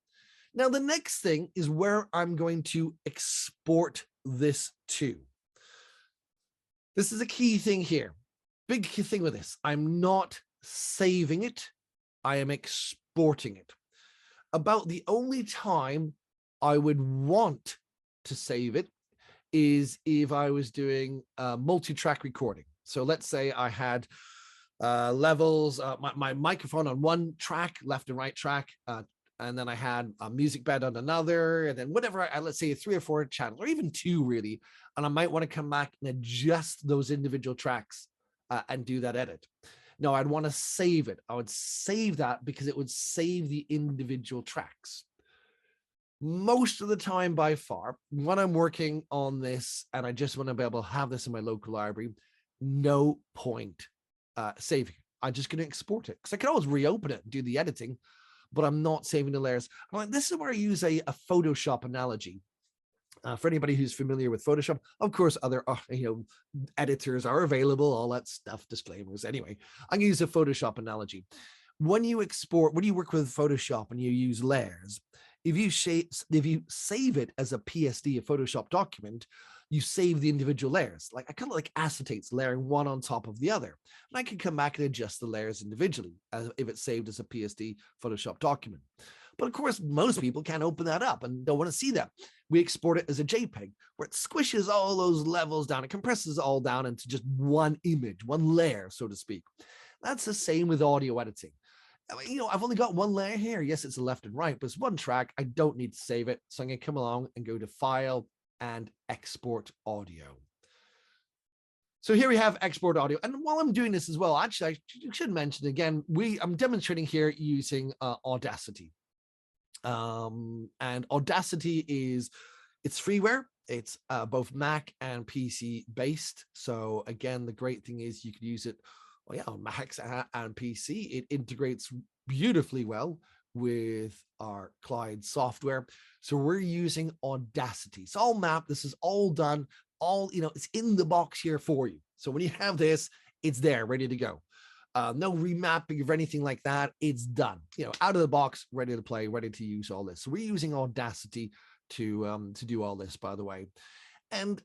Now, the next thing is where I'm going to export this to. This is a key thing here. Big key thing with this. I'm not saving it. I am exporting it. About the only time I would want to save it is if I was doing multi-track recording. So let's say I had levels, my microphone on one track, left and right track, and then I had a music bed on another, and then whatever, let's say 3 or 4 channels, or even 2 really, and I might want to come back and adjust those individual tracks and do that edit. No, I'd want to save it. I would save that because it would save the individual tracks. Most of the time, by far, when I'm working on this and I just want to be able to have this in my local library, no point saving it. I'm just going to export it because I can always reopen it and do the editing, but I'm not saving the layers. This is where I use a Photoshop analogy. For anybody who's familiar with Photoshop, of course, other editors are available, all that stuff, disclaimers. Anyway, I'm going to use a Photoshop analogy. When you work with Photoshop and you use layers, if you save it as a PSD, a Photoshop document, you save the individual layers. Like I kind of like acetates, layering one on top of the other. And I can come back and adjust the layers individually if it's saved as a PSD Photoshop document. But of course, most people can't open that up and don't want to see that. We export it as a JPEG where it squishes all those levels down. It compresses all down into just one image, one layer, so to speak. That's the same with audio editing. I've only got one layer here. Yes, it's a left and right, but it's one track. I don't need to save it. So I'm going to come along and go to File and Export Audio. So here we have export audio. And while I'm doing this as well, actually, I should mention again, I'm demonstrating here using Audacity. And Audacity it's freeware. It's both Mac and PC based. So again, the great thing is you can use it on Macs and PC. It integrates beautifully well with our Clyde software. So we're using Audacity. It's all mapped. This is all done. It's in the box here for you. So when you have this, it's there, ready to go. No remapping or anything like that. It's done. Out of the box, ready to play, ready to use all this. So we're using Audacity to do all this, by the way. And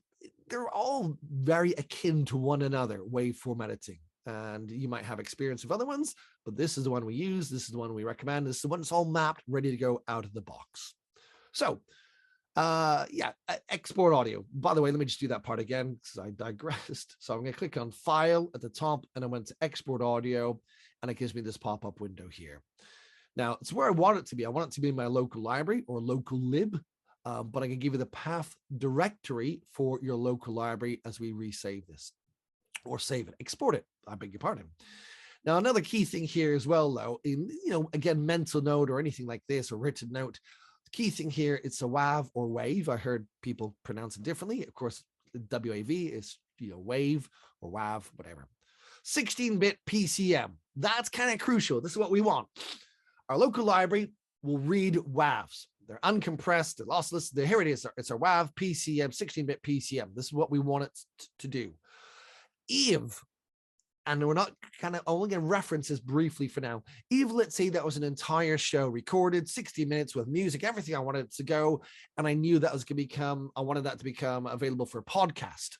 they're all very akin to one another, waveform editing. And you might have experience with other ones, but this is the one we use. This is the one we recommend. This is the one that's all mapped, ready to go out of the box. So export audio. By the way, let me just do that part again because I digressed. So I'm going to click on File at the top, and I went to Export Audio, and it gives me this pop-up window here. Now, it's where I want it to be. I want it to be in my local library or local lib, but I can give you the path directory for your local library as we resave this or save it, export it. I beg your pardon. Now, another key thing here as well, though, in, again, mental note or anything like this or written note, the key thing here, it's a WAV or wave. I heard people pronounce it differently. Of course, WAV is, wave or WAV, whatever. 16-bit PCM. That's kind of crucial. This is what we want. Our local library will read WAVs. They're uncompressed, they're lossless. Here it is. It's a WAV PCM, 16-bit PCM. This is what we want it to do. If, and we're not kind of only going to reference this briefly for now. If, let's say that was an entire show recorded, 60 minutes with music, everything I wanted to go, and I knew that was going to become, I wanted that to become available for a podcast.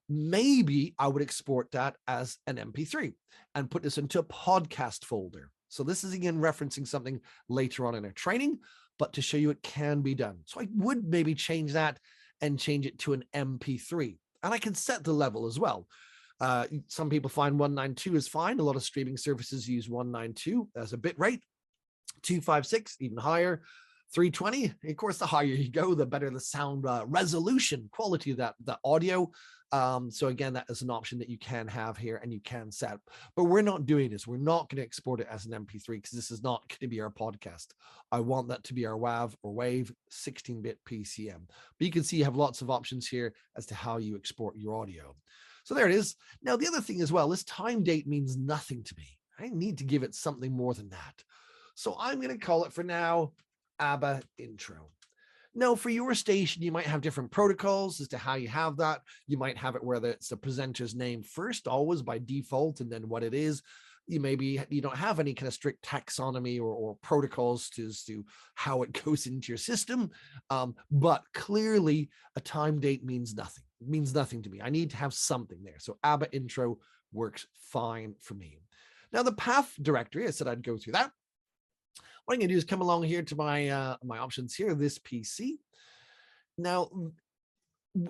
Maybe I would export that as an MP3 and put this into a podcast folder. So this is again referencing something later on in our training, but to show you it can be done. So I would maybe change that and change it to an MP3. And I can set the level as well. Some people find 192 is fine. A lot of streaming services use 192 as a bit rate. 256, even higher. 320, of course, the higher you go, the better the sound resolution quality of that audio. So again, that is an option that you can have here and you can set, but we're not doing this. We're not going to export it as an MP3 because this is not going to be our podcast. I want that to be our WAV or wave 16-bit PCM, but you can see you have lots of options here as to how you export your audio. So there it is. Now, the other thing as well, this time date means nothing to me. I need to give it something more than that. So I'm going to call it for now ABBA intro. Now, for your station, you might have different protocols as to how you have that. You might have it where it's the presenter's name first, always by default, and then what it is. You don't have any kind of strict taxonomy or protocols to how it goes into your system. But clearly, a time date means nothing. It means nothing to me. I need to have something there. So ABBA intro works fine for me. Now, the path directory, I said I'd go through that. What I'm going to do is come along here to my my options here, this PC. Now,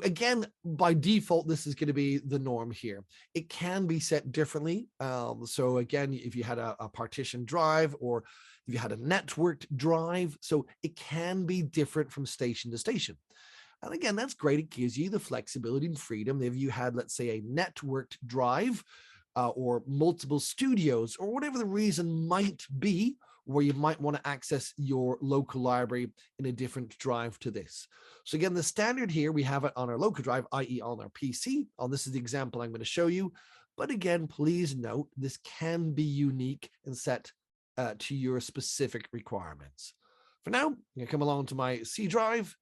again, by default, this is going to be the norm here. It can be set differently. So again, if you had a partition drive or if you had a networked drive, so it can be different from station to station. And again, that's great. It gives you the flexibility and freedom. If you had, let's say, a networked drive or multiple studios or whatever the reason might be, where you might want to access your local library in a different drive to this. So again, the standard here, we have it on our local drive, i.e. on our PC. This is the example I'm going to show you. But again, please note, this can be unique and set to your specific requirements. For now, I'm going to come along to my C drive,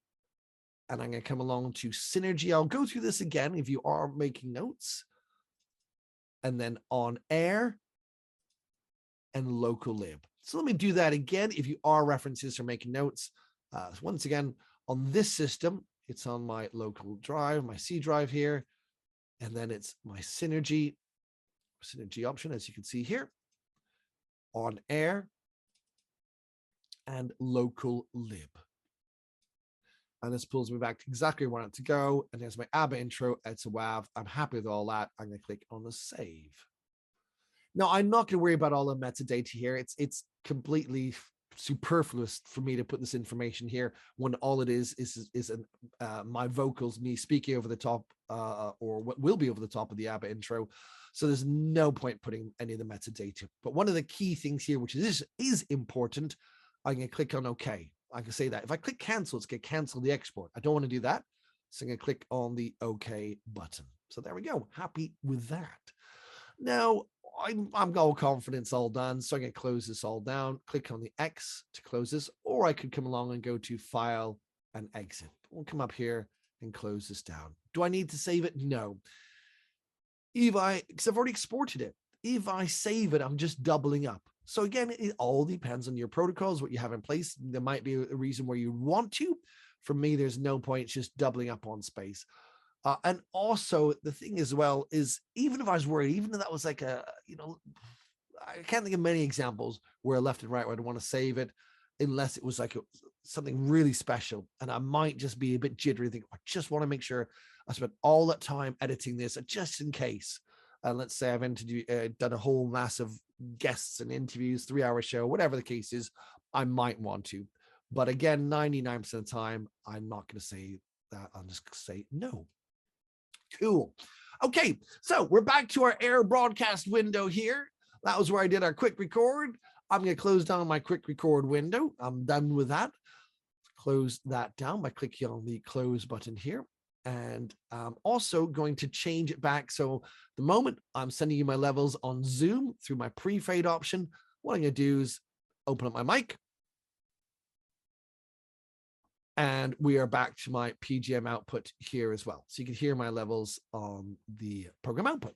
and I'm going to come along to Synergy. I'll go through this again if you are making notes. And then on air and local lib. So let me do that again. If you are references or making notes, once again, on this system, it's on my local drive, my C drive here, and then it's my Synergy option, as you can see here, on air and local lib. And this pulls me back to exactly where I want it to go. And there's my ABBA intro. It's a WAV. I'm happy with all that. I'm going to click on the save. Now, I'm not going to worry about all the metadata here. It's completely superfluous for me to put this information here when all it is my vocals, me speaking over the top or what will be over the top of the ABBA intro. So there's no point putting any of the metadata. But one of the key things here, which is important, I'm going to click on OK. I can say that. If I click cancel, it's going to cancel the export. I don't want to do that. So I'm going to click on the OK button. So there we go. Happy with that. Now, I'm all confident it's all done. So I'm going to close this all down, click on the X to close this, or I could come along and go to File and Exit. We'll come up here and close this down. Do I need to save it? No. Because I've already exported it. If I save it, I'm just doubling up. So again, it all depends on your protocols, what you have in place. There might be a reason where you want to. For me, there's no point. It's just doubling up on space. And also the thing as well is, even if I was worried, even if that was like I can't think of many examples where left and right where I'd want to save it, unless it was like something really special. And I might just be a bit jittery, think, I just want to make sure I spent all that time editing this just in case. And let's say I've done a whole mass of guests and interviews, 3-hour show, whatever the case is, I might want to. But again, 99% of the time, I'm not going to say that. I'm just going to say no. Cool. Okay, so we're back to our air broadcast window here. that was where I did our quick record. I'm going to close down my quick record window. I'm done with that. Close that down by clicking on the close button here. And I'm also going to change it back. So the moment I'm sending you my levels on Zoom through my pre-fade option, what I'm going to do is open up my mic. And we are back to my PGM output here as well. So you can hear my levels on the program output.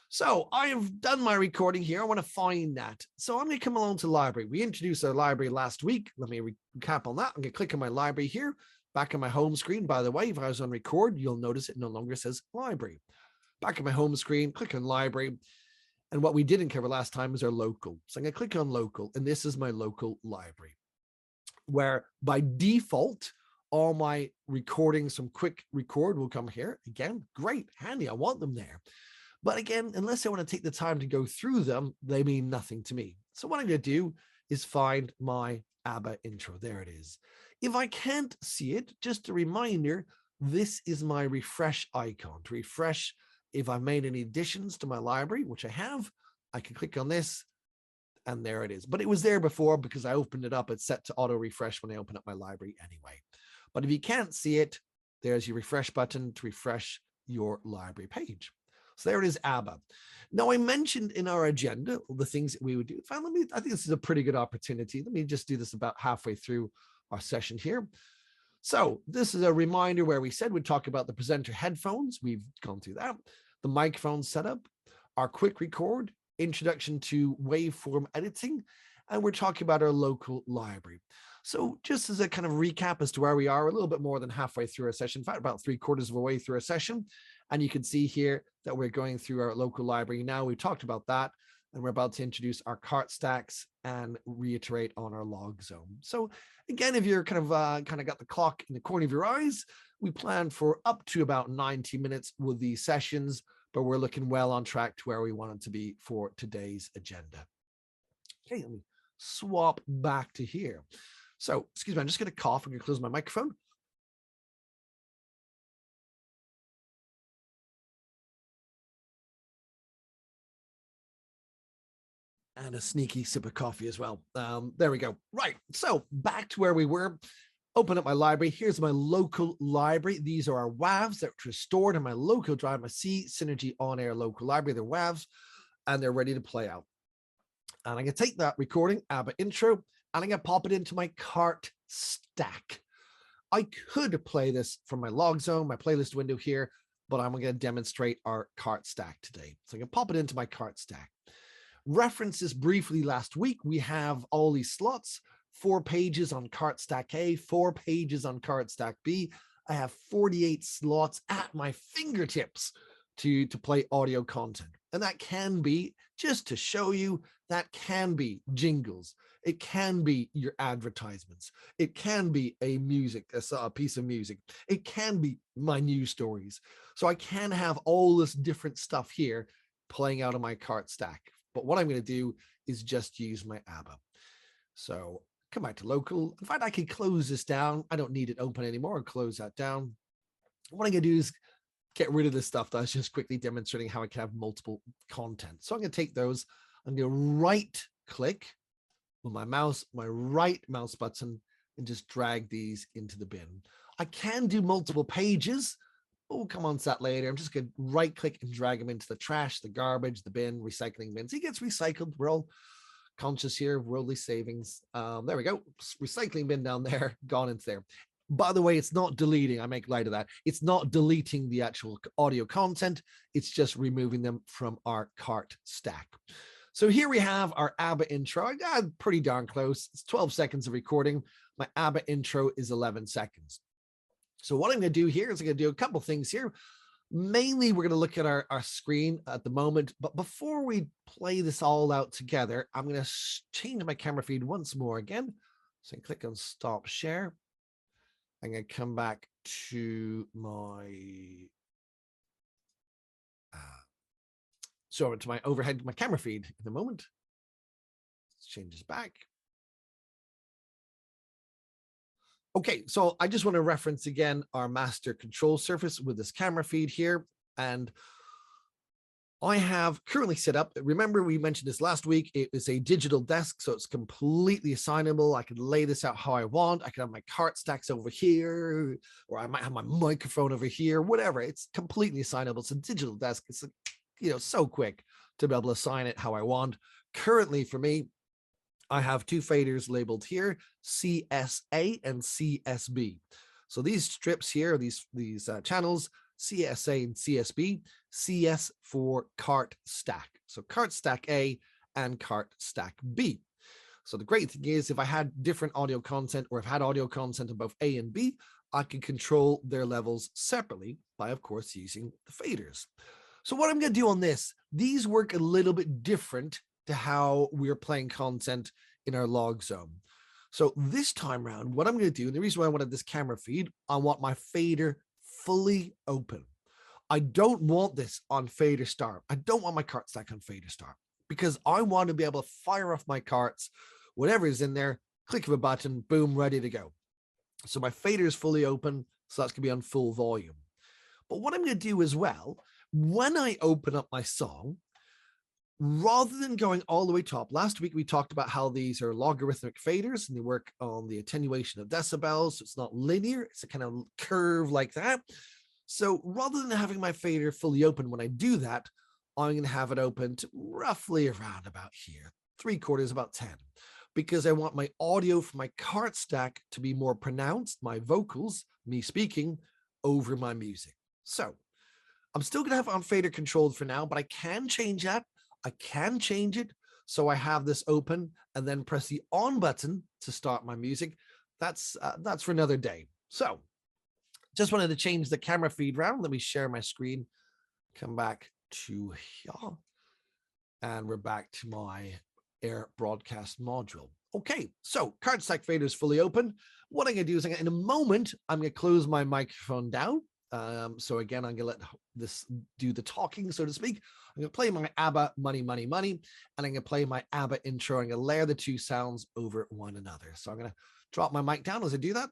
So I have done my recording here. I want to find that. So I'm going to come along to library. We introduced our library last week. Let me recap on that. I'm going to click on my library here. Back on my home screen, by the way, if I was on record, you'll notice it no longer says library. Back on my home screen, click on library. And what we didn't cover last time is our local. So I'm going to click on local, and this is my local library, where by default, all my recordings from Quick Record will come here. Again, great, handy, I want them there. But again, unless I want to take the time to go through them, they mean nothing to me. So what I'm going to do is find my ABBA intro. There it is. If I can't see it, just a reminder, this is my refresh icon. To refresh, if I've made any additions to my library, which I have, I can click on this, and there it is. But it was there before because I opened it up. It's set to auto refresh when I open up my library anyway. But if you can't see it, there's your refresh button to refresh your library page. So there it is, ABBA. Now, I mentioned in our agenda the things that we would do. I think this is a pretty good opportunity. Let me just do this about halfway through our session here. So this is a reminder where we said we'd talk about the presenter headphones. We've gone through that. The microphone setup, our quick record, introduction to waveform editing, and we're talking about our local library. So just as a kind of recap as to where we are, a little bit more than halfway through our session, in fact, about 3/4 of a way through our session. And you can see here that we're going through our local library. Now we've talked about that, and we're about to introduce our cart stacks and reiterate on our log zone. So again, if you're kind of got the clock in the corner of your eyes, we plan for up to about 90 minutes with these sessions, but we're looking well on track to where we wanted to be for today's agenda. Okay, let me swap back to here. So, excuse me, I'm just going to cough. I'm going to close my microphone. And a sneaky sip of coffee as well. There we go. Right. So back to where we were. Open up my library. Here's my local library. These are our WAVs that were stored in my local drive, my C Synergy On Air local library. They're WAVs, and they're ready to play out. And I'm going to take that recording, ABBA intro, and I'm going to pop it into my cart stack. I could play this from my log zone, my playlist window here, but I'm going to demonstrate our cart stack today. So I'm going to pop it into my cart stack. Reference this briefly last week. We have all these slots, 4 pages on cart stack A, 4 pages on cart stack B. I have 48 slots at my fingertips to play audio content. And that can be, just to show you, that can be jingles. It can be your advertisements. It can be a piece of music. It can be my news stories. So I can have all this different stuff here playing out of my cart stack. But what I'm going to do is just use my ABBA. So come back to local. In fact, I can close this down. I don't need it open anymore. I'll close that down. What I'm going to do is get rid of this stuff that I was just quickly demonstrating how I can have multiple content. So I'm going to take those. I'm going to right click with my mouse, my right mouse button, and just drag these into the bin. I can do multiple pages. We'll come on to that later. I'm just going to right click and drag them into the trash, the garbage, the bin, recycling bins. He gets recycled. We're all conscious here of worldly savings. There we go. Recycling bin down there, gone into there. By the way, it's not deleting. I make light of that. It's not deleting the actual audio content. It's just removing them from our cart stack. So here we have our ABBA intro. I got pretty darn close. It's 12 seconds of recording. My ABBA intro is 11 seconds. So what I'm going to do here is I'm going to do a couple things here. Mainly, we're going to look at our screen at the moment. But before we play this all out together, I'm going to change my camera feed once more again. So I click on Stop Share. I'm going to come back to my to my overhead, my camera feed in a moment. Let's change this back. Okay, so I just want to reference again our master control surface with this camera feed here. And I have currently set up, remember we mentioned this last week, it is a digital desk, so it's completely assignable. I can lay this out how I want. I can have my cart stacks over here, or I might have my microphone over here, whatever. It's completely assignable. It's a digital desk. It's, so quick to be able to assign it how I want. Currently for me, I have two faders labeled here, CSA and CSB. So these strips here, these channels, CSA and CSB, CS for cart stack. So cart stack A and cart stack B. So the great thing is if I had different audio content or if I had audio content of both A and B, I could control their levels separately by, of course, using the faders. So what I'm going to do on this, these work a little bit different to how we're playing content in our log zone. So this time around, what I'm going to do, and the reason why I wanted this camera feed, I want my fader fully open. I don't want this on fader start. I don't want my cart stack on fader start because I want to be able to fire off my carts, whatever is in there, click of a button, boom, ready to go. So my fader is fully open, so that's going to be on full volume. But what I'm going to do as well, when I open up my song, rather than going all the way top, last week we talked about how these are logarithmic faders and they work on the attenuation of decibels. So it's not linear, it's a kind of curve like that. So rather than having my fader fully open when I do that, I'm going to have it open to roughly around about here, 3/4, about 10, because I want my audio from my cart stack to be more pronounced, my vocals, me speaking, over my music. So I'm still going to have it on fader controlled for now, but I can change that. I can change it so I have this open and then press the on button to start my music. That's for another day. So just wanted to change the camera feed round. Let me share my screen, come back to here, and we're back to my Air broadcast module. Okay, so cart stack fader is fully open. What I'm going to do is in a moment, I'm going to close my microphone down. So again, I'm going to let this do the talking, so to speak. I'm going to play my ABBA Money, Money, Money, and I'm going to play my ABBA intro. I'm going to layer the two sounds over one another. So I'm going to drop my mic down as I do that.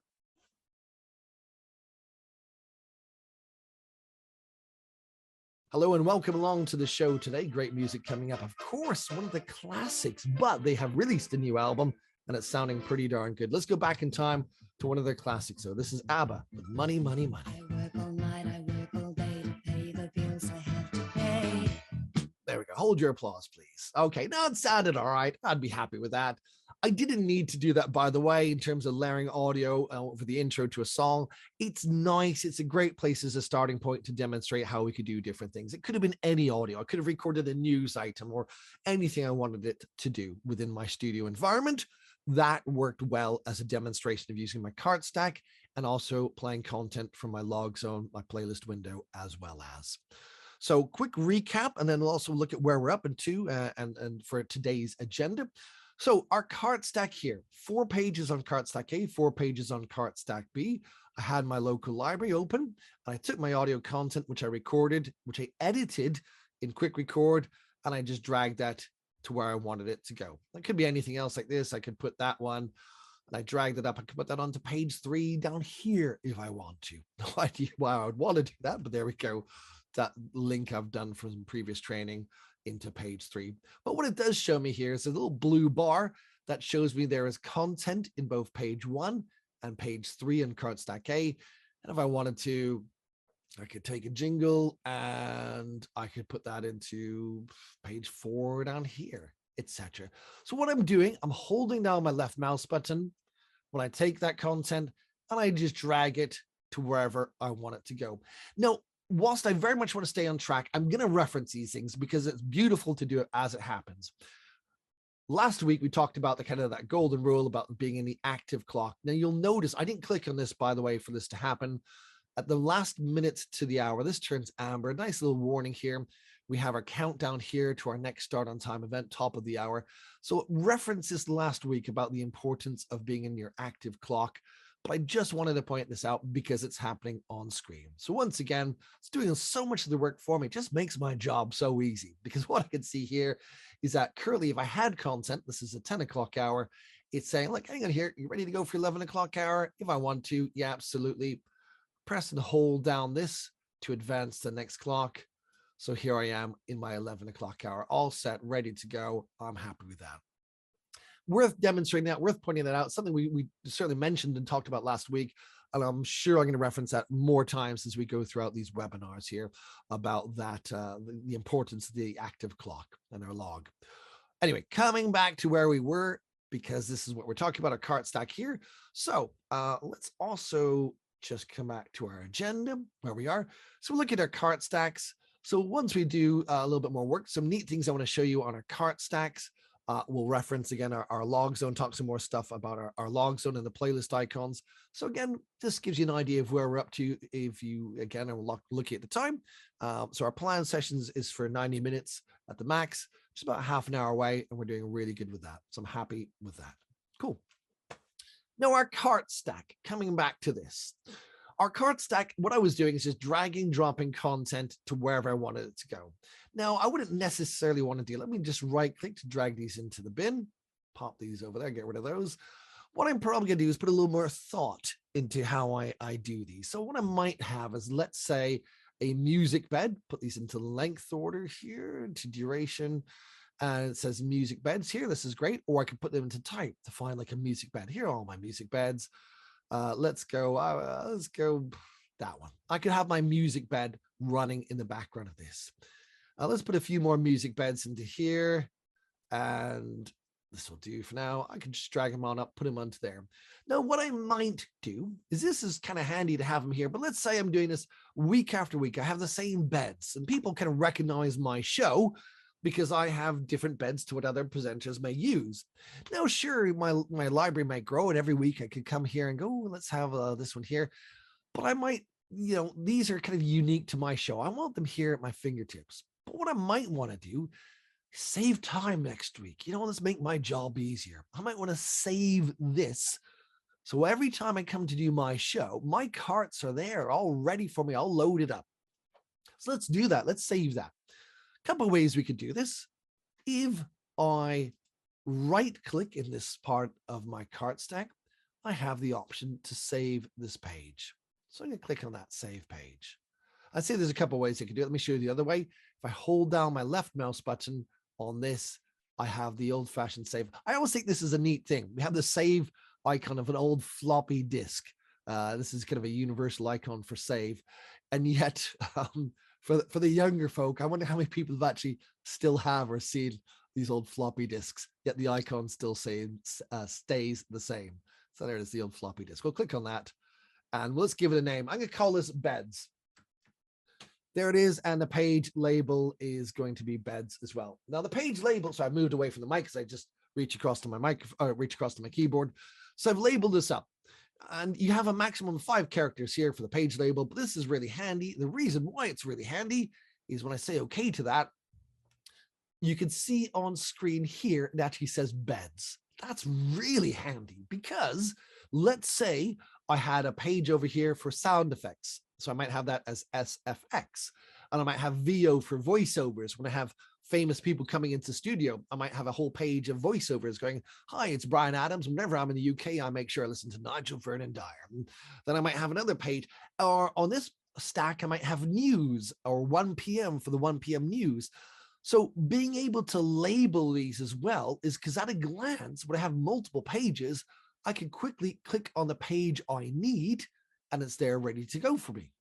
Hello and welcome along to the show today. Great music coming up. Of course, one of the classics, but they have released a new album and it's sounding pretty darn good. Let's go back in time to one of their classics. So this is ABBA with Money, Money, Money. I work all night, I work all day to pay the bills I have to pay. There we go. Hold your applause, please. Okay, now it sounded all right. I'd be happy with that. I didn't need to do that, by the way, in terms of layering audio for the intro to a song. It's nice. It's a great place as a starting point to demonstrate how we could do different things. It could have been any audio. I could have recorded a news item or anything I wanted it to do within my studio environment. That worked well as a demonstration of using my cart stack and also playing content from my log zone, my playlist window, as well as. So quick recap, and then we'll also look at where we're up into and for today's agenda. So our cart stack here, 4 pages on cart stack A, 4 pages on cart stack B. I had my local library open. And I took my audio content, which I recorded, which I edited in Quick Record, and I just dragged that to where I wanted it to go. It could be anything else like this. I could put that one, and I dragged it up. I could put that onto page 3 down here if I want to. No idea why I would want to do that, but there we go. That link I've done from previous training into page 3. But what it does show me here is a little blue bar that shows me there is content in both page 1 and page 3 in cart stack A. And if I wanted to, I could take a jingle and I could put that into page 4 down here, etc. So what I'm doing, I'm holding down my left mouse button when I take that content and I just drag it to wherever I want it to go. Now, whilst I very much want to stay on track, I'm going to reference these things because it's beautiful to do it as it happens. Last week, we talked about the kind of that golden rule about being in the active clock. Now you'll notice, I didn't click on this, by the way, for this to happen. At the last minute to the hour, this turns amber. Nice little warning here. We have our countdown here to our next start on time event, top of the hour. So it references last week about the importance of being in your active clock. But I just wanted to point this out because it's happening on screen. So once again, it's doing so much of the work for me. It just makes my job so easy because what I can see here is that currently if I had content, this is a 10 o'clock hour, it's saying like, hang on here, you ready to go for 11 o'clock hour? If I want to, yeah, absolutely. Press and hold down this to advance to the next clock. So here I am in my 11 o'clock hour, all set, ready to go. I'm happy with that. Worth demonstrating that, worth pointing that out, something we certainly mentioned and talked about last week. And I'm sure I'm going to reference that more times as we go throughout these webinars here about that, the importance of the active clock and our log. Anyway, coming back to where we were, because this is what we're talking about, our cart stack here. So let's also just come back to our agenda where we are. So we'll look at our cart stacks. So once we do a little bit more work, some neat things I want to show you on our cart stacks. We'll reference again our log zone, talk some more stuff about our log zone and the playlist icons. So again, this gives you an idea of where we're up to if you, again, are looking at the time. So our planned sessions is for 90 minutes at the max, just about half an hour away, and we're doing really good with that. So I'm happy with that. Cool. Now our cart stack, coming back to this. Our cart stack, what I was doing is just dragging, dropping content to wherever I wanted it to go. Now, I wouldn't necessarily want to do, let me just right click to drag these into the bin, pop these over there, get rid of those. What I'm probably going to do is put a little more thought into how I do these. So what I might have is, let's say, a music bed, put these into length order here, into duration, and it says music beds here. This is great. Or I could put them into type to find like a music bed. Here are all my music beds. Let's go that one. I could have my music bed running in the background of this. Let's put a few more music beds into here, and this will do for now. I can just drag them on up, put them onto there. Now, what I might do is, this is kind of handy to have them here, but let's say I'm doing this week after week. I have the same beds, and people kind of recognize my show because I have different beds to what other presenters may use. Now, sure, my library might grow, and every week I could come here and go, oh, let's have this one here. But I might, these are kind of unique to my show. I want them here at my fingertips. But what I might want to do, save time next week. Let's make my job easier. I might want to save this. So every time I come to do my show, my carts are there all ready for me. I'll load it up. So let's do that. Let's save that. A couple of ways we could do this. If I right click in this part of my cart stack, I have the option to save this page. So I'm going to click on that save page. I'd say there's a couple of ways I can do it. Let me show you the other way. If I hold down my left mouse button on this, I have the old-fashioned save. I always think this is a neat thing. We have the save icon of an old floppy disk. This is kind of a universal icon for save. And yet, for the younger folk, I wonder how many people have actually still have or seen these old floppy disks, yet the icon still stays the same. So there it is, the old floppy disk. We'll click on that, and let's give it a name. I'm going to call this beds. There it is, and the page label is going to be beds as well. Now the page label, so I moved away from the mic because I just reach across to my keyboard. So I've labeled this up, and you have a maximum of 5 characters here for the page label, but this is really handy. The reason why it's really handy is when I say okay to that, you can see on screen here, it actually says beds. That's really handy because let's say I had a page over here for sound effects. So I might have that as SFX, and I might have VO for voiceovers. When I have famous people coming into studio, I might have a whole page of voiceovers going, hi, it's Bryan Adams. Whenever I'm in the UK, I make sure I listen to Nigel Vernon Dyer. And then I might have another page, or on this stack, I might have news or 1 p.m. for the 1 p.m. news. So being able to label these as well is because at a glance, when I have multiple pages, I can quickly click on the page I need, and it's there ready to go for me.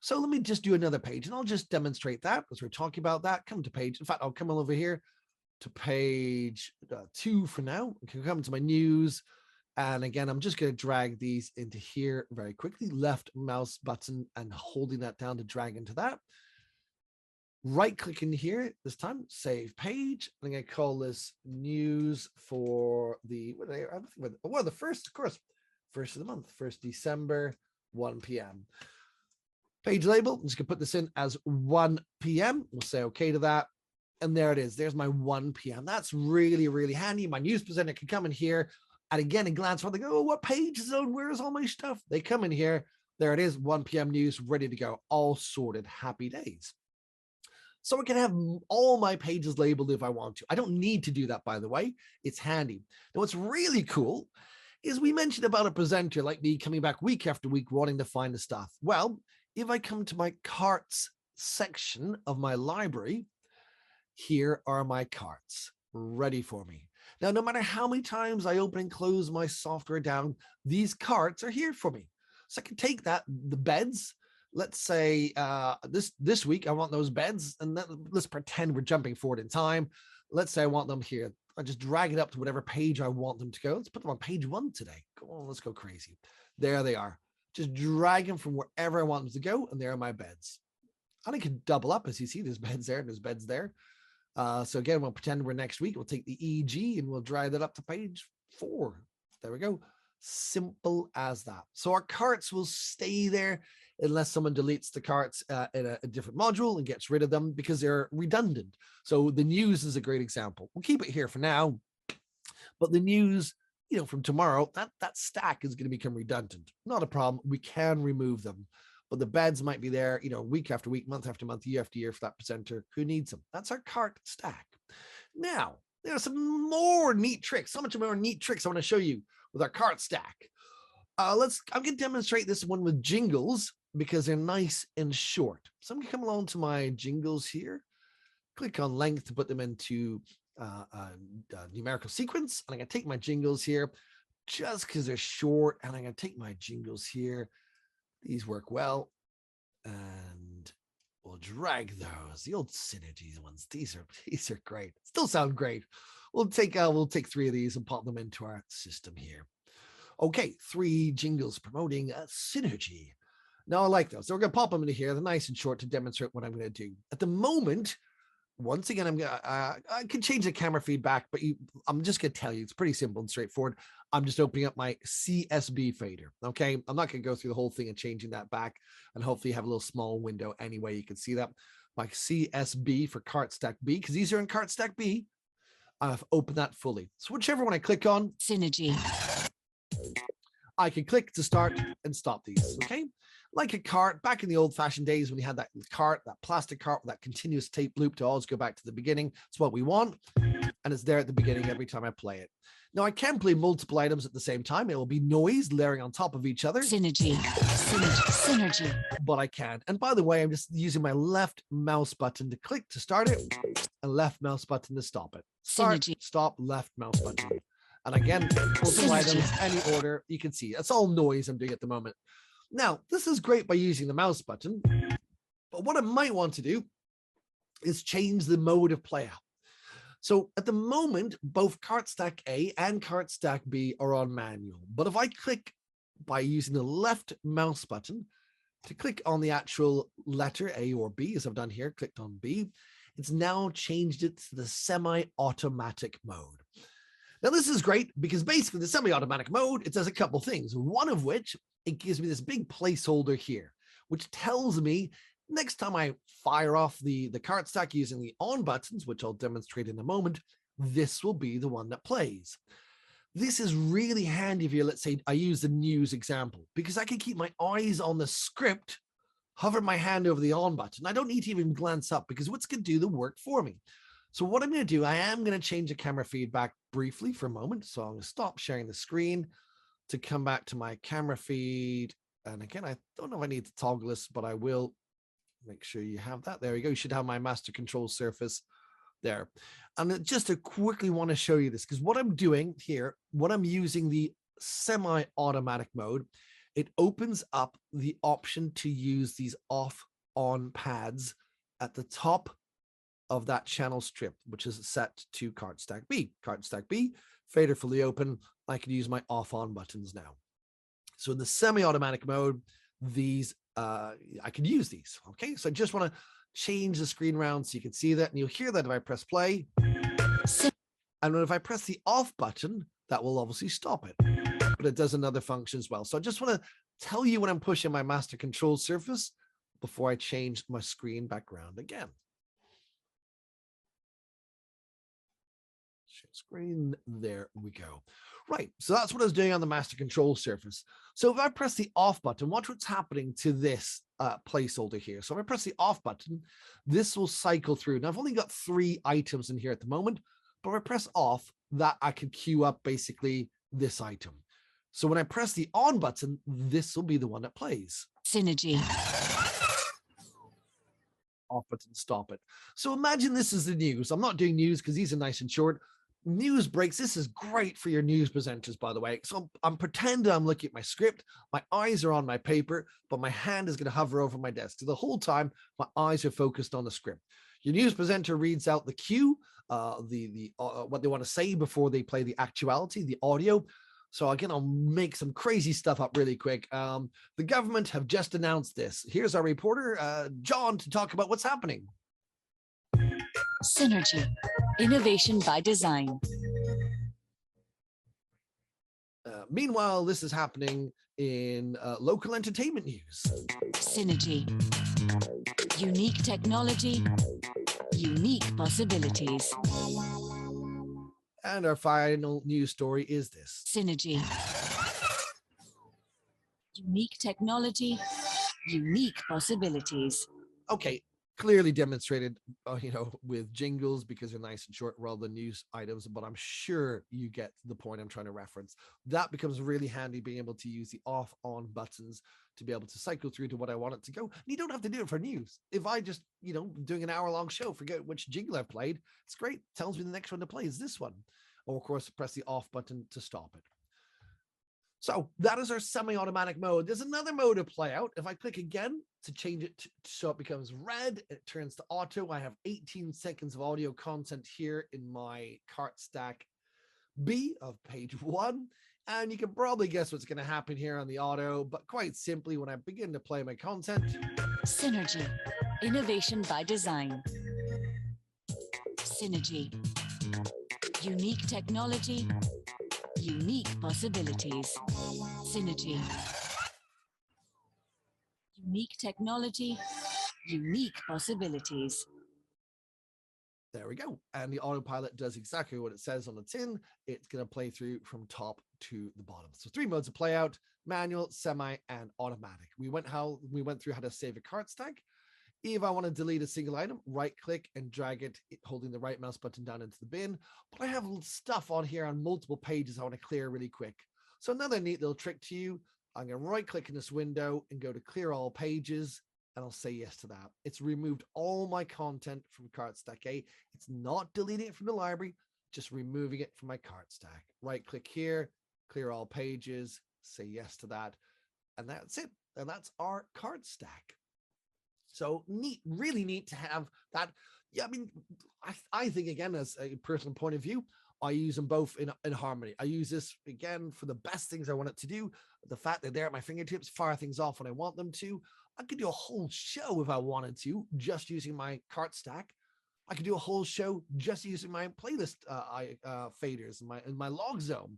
So let me just do another page, and I'll just demonstrate that as we're talking about that. Come to page. In fact, I'll come over here to page 2 for now. I can come to my news. And again, I'm just going to drag these into here very quickly. Left mouse button and holding that down to drag into that. Right click in here this time, save page. I'm going to call this news for the, the first, of course, first of the month, 1st December, 1 p.m. Page label, I'm just going to put this in as 1 p.m. We'll say okay to that. And there it is. There's my 1 p.m. That's really, really handy. My news presenter can come in here and again, a glance where they go, oh, what page is on? Where's all my stuff? They come in here. There it is, 1 p.m. news, ready to go. All sorted. Happy days. So I can have all my pages labeled if I want to. I don't need to do that, by the way. It's handy. Now, what's really cool is we mentioned about a presenter like me coming back week after week wanting to find the stuff. Well, if I come to my carts section of my library, here are my carts ready for me. Now, no matter how many times I open and close my software down, these carts are here for me. So I can take the beds. Let's say this week I want those beds, and let's pretend we're jumping forward in time. Let's say I want them here. I just drag it up to whatever page I want them to go. Let's put them on page 1 today. Go on, let's go crazy. There they are. Just drag them from wherever I want them to go, and there are my beds. And I can double up, as you see, there's beds there and there's beds there. So again, we'll pretend we're next week. We'll take the EG and we'll drag that up to page 4. There we go. Simple as that. So our carts will stay there unless someone deletes the carts in a different module and gets rid of them because they're redundant. So the news is a great example. We'll keep it here for now, but the news, from tomorrow, that stack is going to become redundant. Not a problem. We can remove them. But the beds might be there, week after week, month after month, year after year for that presenter who needs them. That's our cart stack. Now, there are some more neat tricks. So much more neat tricks I want to show you with our cart stack. I'm going to demonstrate this one with jingles because they're nice and short. So I'm going to come along to my jingles here, click on length to put them into numerical sequence. And I'm going to take my jingles here just because they're short. And I'm going to take my jingles here. These work well, and we'll drag those. The old Synergy ones. These are great. Still sound great. We'll take 3 of these and pop them into our system here. Okay, 3 jingles promoting Synergy. Now I like those. So we're gonna pop them into here. They're nice and short to demonstrate what I'm gonna do. At the moment, once again, I can change the camera feedback, but I'm just gonna tell you it's pretty simple and straightforward. I'm just opening up my CSB fader. Okay, I'm not gonna go through the whole thing and changing that back, and hopefully you have a little small window anyway. You can see that my CSB for Cart Stack B, because these are in Cart Stack B. I've opened that fully. So whichever one I click on, Synergy, I can click to start and stop these. Okay, like a cart back in the old-fashioned days when you had that cart, that plastic cart with that continuous tape loop to always go back to the beginning. It's what we want, and it's there at the beginning every time I play it. Now I can play multiple items at the same time. It will be noise layering on top of each other. synergy, But I can. And by the way, I'm just using my left mouse button to click to start it, and left mouse button to stop it. Start, synergy, stop, left mouse button. And again, multiple items, any order, you can see. That's all noise I'm doing at the moment. Now, this is great by using the mouse button, but what I might want to do is change the mode of playout. So at the moment, both Cart Stack A and Cart Stack B are on manual. But if I click by using the left mouse button to click on the actual letter A or B, as I've done here, clicked on B, it's now changed it to the semi-automatic mode. Now, this is great because basically the semi-automatic mode, it does a couple things, one of which it gives me this big placeholder here, which tells me next time I fire off the cart stack using the on buttons, which I'll demonstrate in a moment, this will be the one that plays. This is really handy if you, let's say, I use the news example, because I can keep my eyes on the script, hover my hand over the on button. I don't need to even glance up because what's going to do the work for me. So what I'm going to do, I am going to change the camera feedback briefly for a moment. So I'm going to stop sharing the screen to come back to my camera feed. And again, I don't know if I need to toggle this, but I will make sure you have that. There you go. You should have my master control surface there. And just to quickly want to show you this, because what I'm doing here, what I'm using the semi-automatic mode, it opens up the option to use these off-on pads at the top of that channel strip, which is set to Cart Stack B. Cart Stack B, fader fully open. I can use my off-on buttons now. So in the semi-automatic mode, these I can use these. Okay, so I just want to change the screen around so you can see that, and you'll hear that if I press play. And if I press the off button, that will obviously stop it, but it does another function as well. So I just want to tell you when I'm pushing my master control surface before I change my screen background again. Share screen, there we go. Right, so that's what I was doing on the master control surface. So if I press the off button, watch what's happening to this placeholder here. So if I press the off button, this will cycle through. Now I've only got 3 items in here at the moment, but if I press off, that I can queue up basically this item. So when I press the on button, this will be the one that plays. synergy, off button, stop it. So imagine this is the news. I'm not doing news because these are nice and short. News breaks. This is great for your news presenters, by the way. So I'm pretending I'm looking at my script. My eyes are on my paper, but my hand is going to hover over my desk. So the whole time, my eyes are focused on the script. Your news presenter reads out the cue, what they want to say before they play the actuality, the audio. So again, I'll make some crazy stuff up really quick. The government have just announced this. Here's our reporter, John, to talk about what's happening. Synergy, innovation by design. Meanwhile, this is happening in local entertainment news. Synergy, unique technology, unique possibilities. And our final news story is this. Synergy, unique technology, unique possibilities. Okay, clearly demonstrated, with jingles because they're nice and short rather than news items, but I'm sure you get the point I'm trying to reference. That becomes really handy, being able to use the off on buttons to be able to cycle through to what I want it to go. And you don't have to do it for news. If I just, doing an hour-long show, forget which jingle I've played, it's great. It tells me the next one to play is this one. Or of course, press the off button to stop it. So that is our semi-automatic mode. There's another mode to play out. If I click again to change it so it becomes red, it turns to auto. I have 18 seconds of audio content here in my cart stack B of page 1. And you can probably guess what's going to happen here on the auto, but quite simply, when I begin to play my content. Synergy, innovation by design. Synergy, unique technology, unique possibilities. Synergy, unique technology, unique possibilities. There we go. And the autopilot does exactly what it says on the tin. It's going to play through from top to the bottom. So 3 modes of play out: manual, semi, and automatic. We went through how to save a cart stack. If I want to delete a single item, right click and drag it, holding the right mouse button down into the bin. But I have stuff on here on multiple pages I want to clear really quick. So another neat little trick to you, I'm going to right click in this window and go to clear all pages, and I'll say yes to that. It's removed all my content from cart stack A. It's not deleting it from the library, just removing it from my cart stack. Right click here, clear all pages, say yes to that. And that's it. And that's our cart stack. So neat, really neat to have that. Yeah, I mean, I think, again, as a personal point of view, I use them both in harmony. I use this, again, for the best things I want it to do. The fact that they're at my fingertips, fire things off when I want them to. I could do a whole show if I wanted to, just using my cart stack. I could do a whole show just using my playlist faders and my log zone.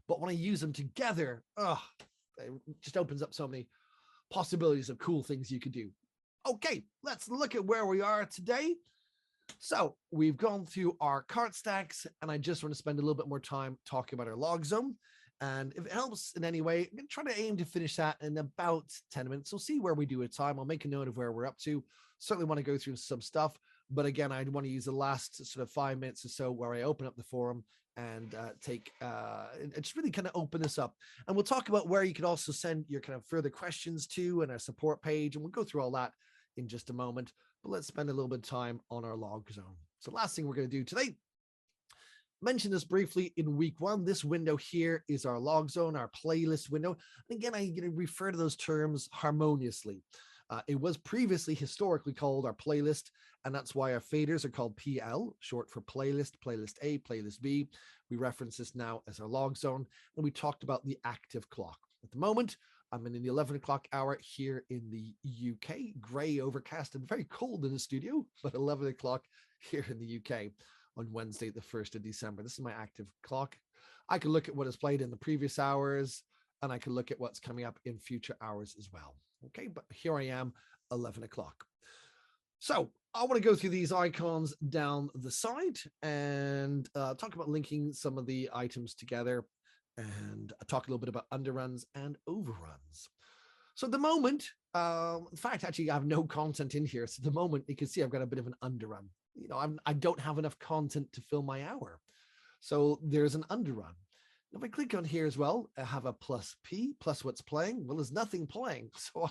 But when I use them together, it just opens up so many possibilities of cool things you could do. Okay, let's look at where we are today. So we've gone through our cart stacks, and I just want to spend a little bit more time talking about our log zone. And if it helps in any way, I'm going to try to aim to finish that in about 10 minutes. We'll see where we do at time. I'll make a note of where we're up to. Certainly want to go through some stuff. But again, I want to use the last sort of 5 minutes or so where I open up the forum and just really kind of open this up. And we'll talk about where you can also send your kind of further questions to, and our support page. And we'll go through all that in just a moment, but let's spend a little bit of time on our log zone. So last thing we're going to do today, mention this briefly in week 1. This window here is our log zone, our playlist window. And again, I'm going to refer to those terms harmoniously. It was previously historically called our playlist, and that's why our faders are called PL, short for playlist, playlist A, playlist B. We reference this now as our log zone, and we talked about the active clock. At the moment, I'm in the 11 o'clock hour here in the UK, grey, overcast, and very cold in the studio, but 11 o'clock here in the UK on Wednesday, the 1st of December. This is my active clock. I can look at what is played in the previous hours, and I can look at what's coming up in future hours as well. Okay, but here I am, 11 o'clock. So I want to go through these icons down the side and talk about linking some of the items together, and talk a little bit about underruns and overruns. So at the moment, in fact, actually, I have no content in here. So at the moment, you can see I've got a bit of an underrun. I don't have enough content to fill my hour. So there's an underrun. If I click on here as well, I have a plus P, plus what's playing. Well, there's nothing playing. So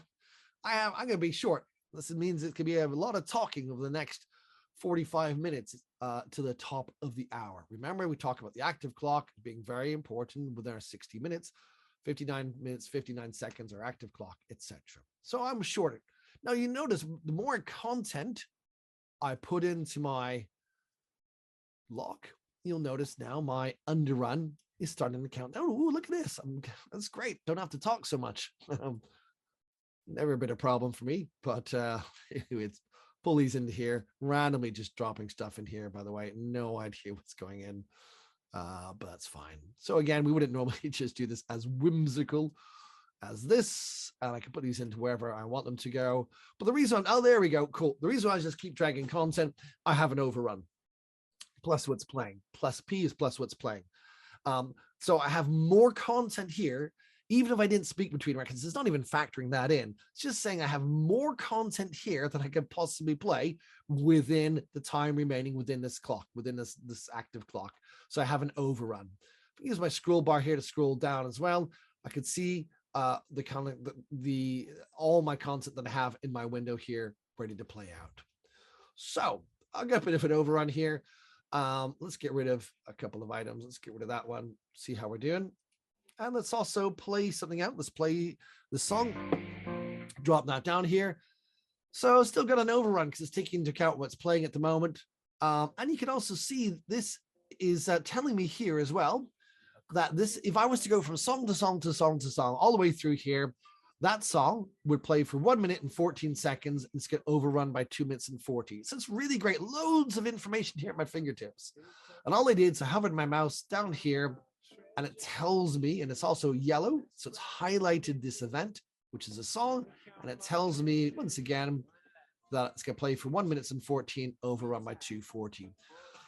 I'm going to be short. This means it could be a lot of talking over the next 45 minutes to the top of the hour. Remember, we talk about the active clock being very important within our 60 minutes, 59 minutes, 59 seconds, our active clock, etc. So I'm shorted. Now you notice the more content I put into my lock, you'll notice now my underrun is starting to count down. Oh, look at this. That's great. Don't have to talk so much. Never been a problem for me, but it's pulleys into here, randomly just dropping stuff in here, by the way. No idea what's going in, but that's fine. So again, we wouldn't normally just do this as whimsical as this, and I can put these into wherever I want them to go. But the reason, oh, there we go, cool. The reason I just keep dragging content, I have an overrun. Plus what's playing, plus P is plus what's playing. So I have more content here, even if I didn't speak between records. It's not even factoring that in. It's just saying I have more content here that I could possibly play within the time remaining within this clock, within this active clock. So I have an overrun. If I use my scroll bar here to scroll down as well, I could see the kind of all my content that I have in my window here ready to play out. So I'll get a bit of an overrun here. Let's get rid of a couple of items. Let's get rid of that one, see how we're doing. And let's also play something out. Let's play the song, drop that down here. So still got an overrun because it's taking into account what's playing at the moment. And you can also see this is telling me here as well that this, if I was to go from song to song to song to song, all the way through here, that song would play for 1 minute and 14 seconds. And it's get overrun by 2 minutes and 40. So it's really great. Loads of information here at my fingertips. And all I did is I hovered my mouse down here and it tells me, and it's also yellow. So it's highlighted this event, which is a song. And it tells me once again that it's going to play for 1 minute and 14, overrun by 2:14.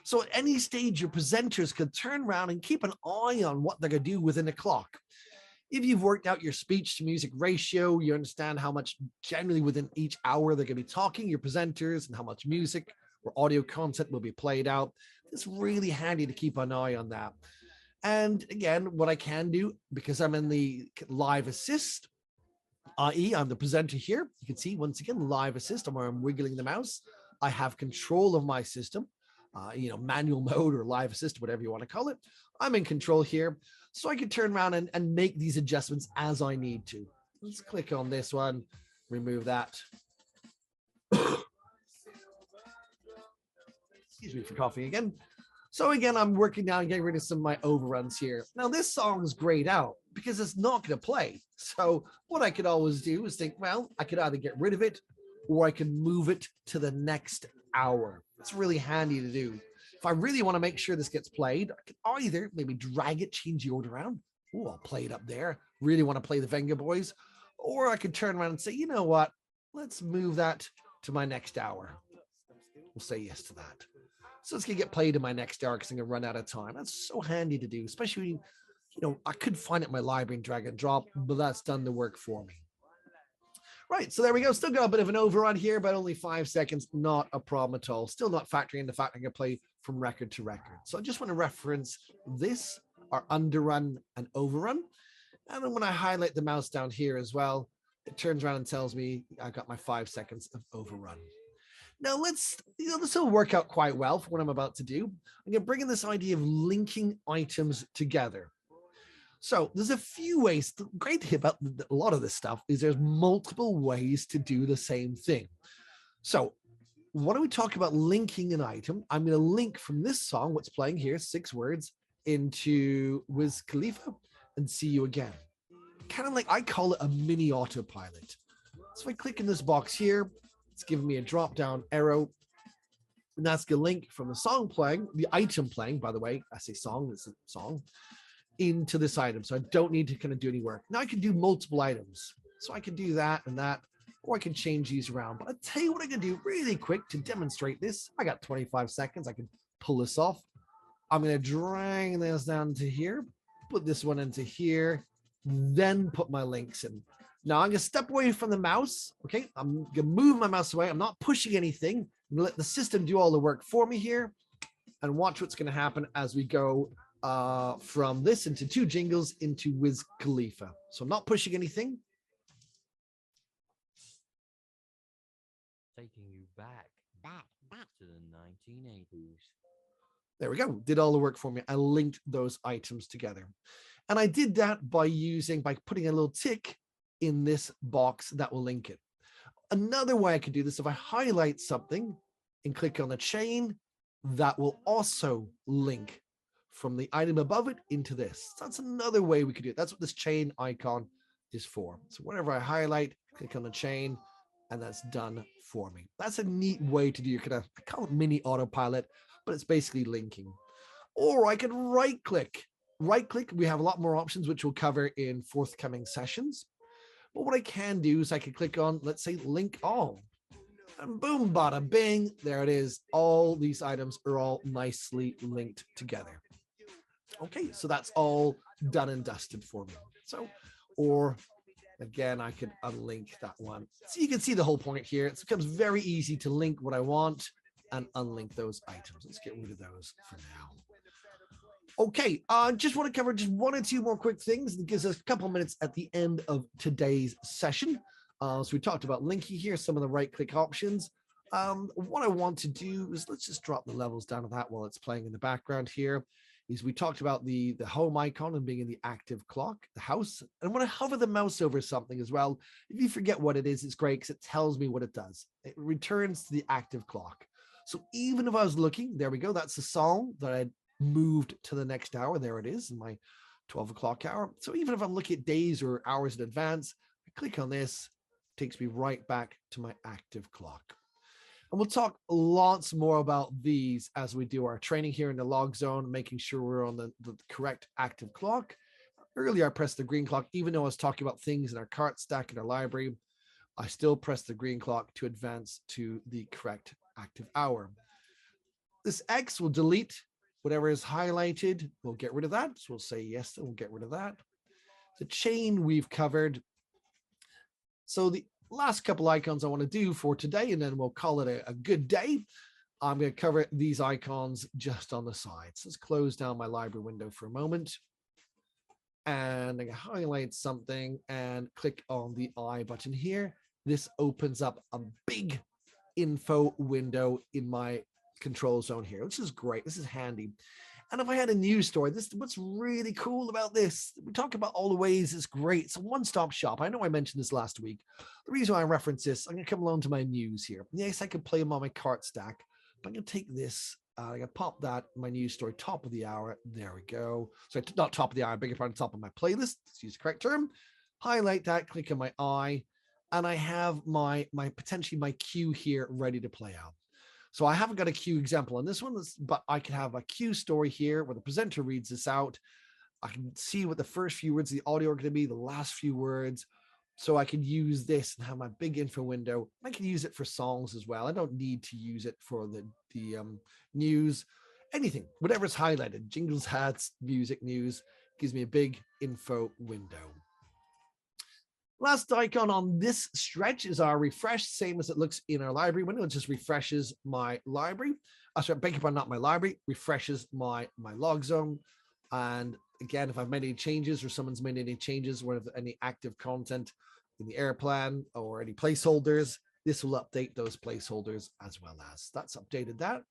So at any stage, your presenters could turn around and keep an eye on what they're going to do within a clock. If you've worked out your speech to music ratio, you understand how much generally within each hour they're going to be talking, your presenters, and how much music or audio content will be played out. It's really handy to keep an eye on that. And again, what I can do, because I'm in the live assist, i.e. I'm the presenter here, you can see once again, live assist, where I'm wiggling the mouse. I have control of my system, manual mode or live assist, whatever you want to call it. I'm in control here. So I can turn around and make these adjustments as I need to. Let's click on this one, remove that. Excuse me for coughing again. So again, I'm working now and getting rid of some of my overruns here. Now this song is grayed out because it's not going to play. So what I could always do is think, well, I could either get rid of it or I can move it to the next hour. It's really handy to do. If I really want to make sure this gets played, I can either maybe drag it, change the order around. Oh, I'll play it up there. Really want to play the Venga Boys. Or I could turn around and say, you know what? Let's move that to my next hour. We'll say yes to that. So it's going to get played in my next hour because I'm going to run out of time. That's so handy to do, especially, I could find it in my library and drag and drop, but that's done the work for me. Right, so there we go. Still got a bit of an overrun here, but only 5 seconds. Not a problem at all. Still not factoring in the fact I can play from record to record. So I just want to reference this, our underrun and overrun. And then when I highlight the mouse down here as well, it turns around and tells me I got my 5 seconds of overrun. Now let's, this will work out quite well for what I'm about to do. I'm going to bring in this idea of linking items together. So there's a few ways. The great thing about a lot of this stuff is there's multiple ways to do the same thing. So why don't we talk about linking an item? I'm going to link from this song, what's playing here, 6 words, into Wiz Khalifa and See You Again. Kind of like, I call it a mini autopilot. So if I click in this box here, it's giving me a drop down arrow. And that's the link from the song playing, the item playing, by the way, I say song, it's a song, into this item. So I don't need to kind of do any work. Now I can do multiple items. So I can do that and that, or I can change these around. But I'll tell you what I can do really quick to demonstrate this. I got 25 seconds. I can pull this off. I'm going to drag this down to here, put this one into here, then put my links in. Now I'm going to step away from the mouse. Okay. I'm going to move my mouse away. I'm not pushing anything. I'm going to let the system do all the work for me here and watch what's going to happen as we go from this into 2 jingles into Wiz Khalifa. So I'm not pushing anything. taking you back to the 1980s. There we go. Did all the work for me. I linked those items together. And I did that by putting a little tick in this box that will link it. Another way I could do this, if I highlight something and click on the chain, that will also link from the item above it into this. So that's another way we could do it. That's what this chain icon is for. So whenever I highlight, click on the chain, and that's done for me. That's a neat way to do your kind of, I call it mini autopilot, but it's basically linking. Or I could right click. Right click, we have a lot more options, which we'll cover in forthcoming sessions. But what I can do is I could click on, let's say, link all. And boom, bada bing, there it is. All these items are all nicely linked together. Okay, so that's all done and dusted for me. So, or again, I could unlink that one. So you can see the whole point here. It becomes very easy to link what I want and unlink those items. Let's get rid of those for now. Okay, just want to cover just one or two more quick things. It gives us a couple of minutes at the end of today's session. So we talked about linking here, some of the right-click options. What I want to do is let's just drop the levels down to that while it's playing in the background here. Is we talked about the home icon and being in the active clock, the house. And when I hover the mouse over something as well, if you forget what it is, it's great because it tells me what it does. It returns to the active clock. So even if I was looking, there we go, that's the song that I moved to the next hour. There it is in my 12 o'clock hour. So even if I'm looking at days or hours in advance, I click on this, it takes me right back to my active clock. And we'll talk lots more about these as we do our training here in the log zone, making sure we're on the correct active clock. Earlier, I pressed the green clock, even though I was talking about things in our cart stack in our library, I still pressed the green clock to advance to the correct active hour. This X will delete whatever is highlighted. We'll get rid of that. So we'll say yes, and we'll get rid of that. The chain we've covered. So the last couple icons I want to do for today, and then we'll call it a good day. I'm going to cover these icons just on the sides. Let's close down my library window for a moment. And I can highlight something and click on the I button here. This opens up a big info window in my control zone here, which is great. This is handy. And if I had a news story, what's really cool about this, we talk about all the ways it's great. It's a one-stop shop. I know I mentioned this last week. The reason why I reference this, I'm going to come along to my news here. Yes, I could play them on my cart stack, but I'm going to take this. I'm going to pop that, my news story, top of the hour. There we go. So not top of the hour, I beg your pardon, top of my playlist. Let's use the correct term. Highlight that, click on my eye, and I have my potentially my queue here ready to play out. So I haven't got a queue example on this one, but I can have a queue story here where the presenter reads this out. I can see what the first few words of the audio are going to be, the last few words. So I can use this and have my big info window. I can use it for songs as well. I don't need to use it for the news, anything, whatever's highlighted, jingles, hats, music, news, gives me a big info window. Last icon on this stretch is our refresh, same as it looks in our library window. It just refreshes my library. Sorry, beg your pardon, not my library, refreshes my log zone. And again, if I've made any changes or someone's made any changes, or any active content in the air plan or any placeholders, this will update those placeholders as well as. That's updated that.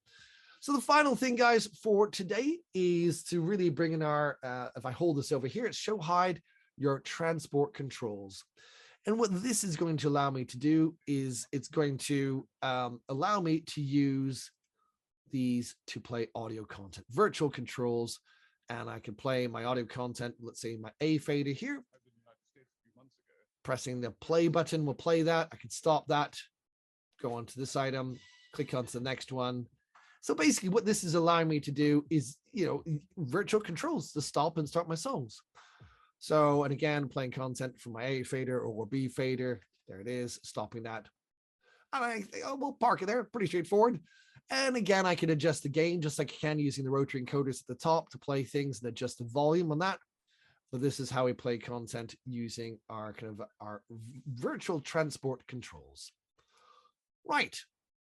So the final thing, guys, for today is to really bring in our, if I hold this over here, it's show hide your transport controls. And what this is going to allow me to do is it's going to allow me to use these to play audio content, virtual controls, and I can play my audio content, let's say my A fader here. Pressing the play button will play that. I can stop that, go on to this item, click on to the next one. So basically what this is allowing me to do is, virtual controls to stop and start my songs. So, and again, playing content from my A fader or B fader. There it is, stopping that. And we'll park it there, pretty straightforward. And again, I can adjust the gain just like I can using the rotary encoders at the top to play things and adjust the volume on that. But this is how we play content using our virtual transport controls. Right,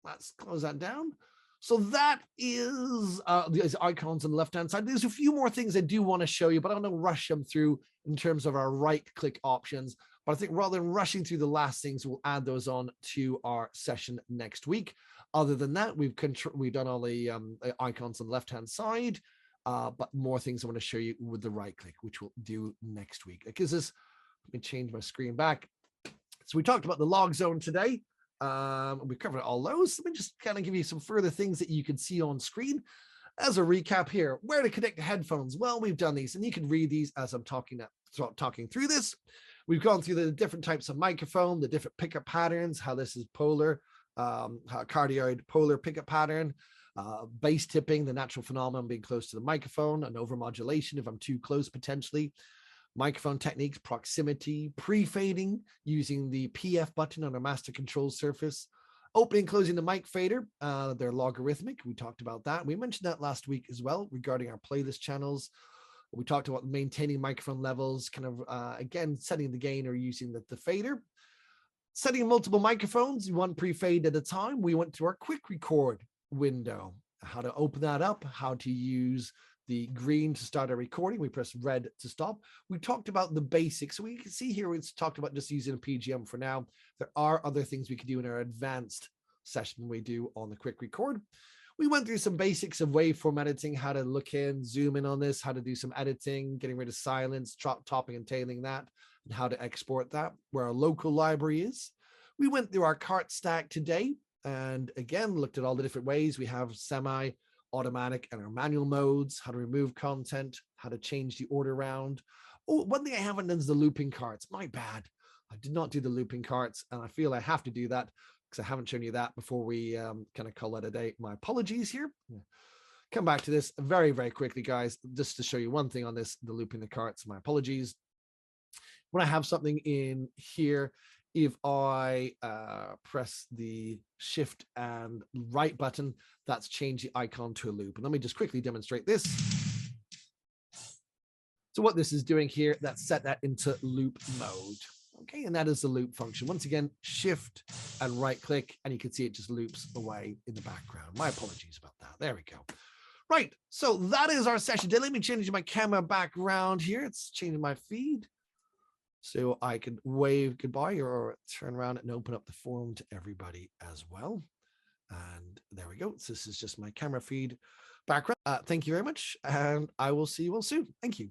let's close that down. So that is these icons on the left-hand side. There's a few more things I do want to show you, but I'm going to rush them through in terms of our right-click options. But I think rather than rushing through the last things, we'll add those on to our session next week. Other than that, we've done all the icons on the left-hand side, but more things I want to show you with the right-click, which we'll do next week. Because this, let me change my screen back. So we talked about the log zone today. We covered all those. Let me just kind of give you some further things that you can see on screen. As a recap here, where to connect the headphones. Well, we've done these, and you can read these as I'm talking through this. We've gone through the different types of microphone, the different pickup patterns, how this is polar, cardioid polar pickup pattern, bass tipping, the natural phenomenon being close to the microphone, and overmodulation if I'm too close potentially. Microphone techniques, proximity, pre-fading using the PF button on our master control surface, opening and closing the mic fader, they're logarithmic. We talked about that. We mentioned that last week as well regarding our playlist channels. We talked about maintaining microphone levels, kind of, again, setting the gain or using the fader. Setting multiple microphones, one pre-fade at a time. We went to our quick record window, how to open that up, how to use the green to start a recording. We press red to stop. We talked about the basics. So we can see here, it's talked about just using a PGM for now. There are other things we could do in our advanced session we do on the quick record. We went through some basics of waveform editing, how to look in, zoom in on this, how to do some editing, getting rid of silence, topping and tailing that, and how to export that, where our local library is. We went through our cart stack today, and again, looked at all the different ways. We have semi, automatic, and our manual modes, how to remove content, how to change the order around. Oh, one thing I haven't done is the looping carts. My bad. I did not do the looping carts, and I feel I have to do that because I haven't shown you that before we kind of call it a day. My apologies here. Come back to this very, very quickly, guys, just to show you one thing on this, the looping the carts. My apologies. When I have something in here, if I press the shift and right button, that's changed the icon to a loop. And let me just quickly demonstrate this. So what this is doing here, that's set that into loop mode. Okay, and that is the loop function. Once again, shift and right click, and you can see it just loops away in the background. My apologies about that. There we go. Right, so that is our session today. Let me change my camera background here. It's changing my feed, so I can wave goodbye or turn around and open up the forum to everybody as well. And there we go. So this is just my camera feed background. Thank you very much, and I will see you all soon. Thank you.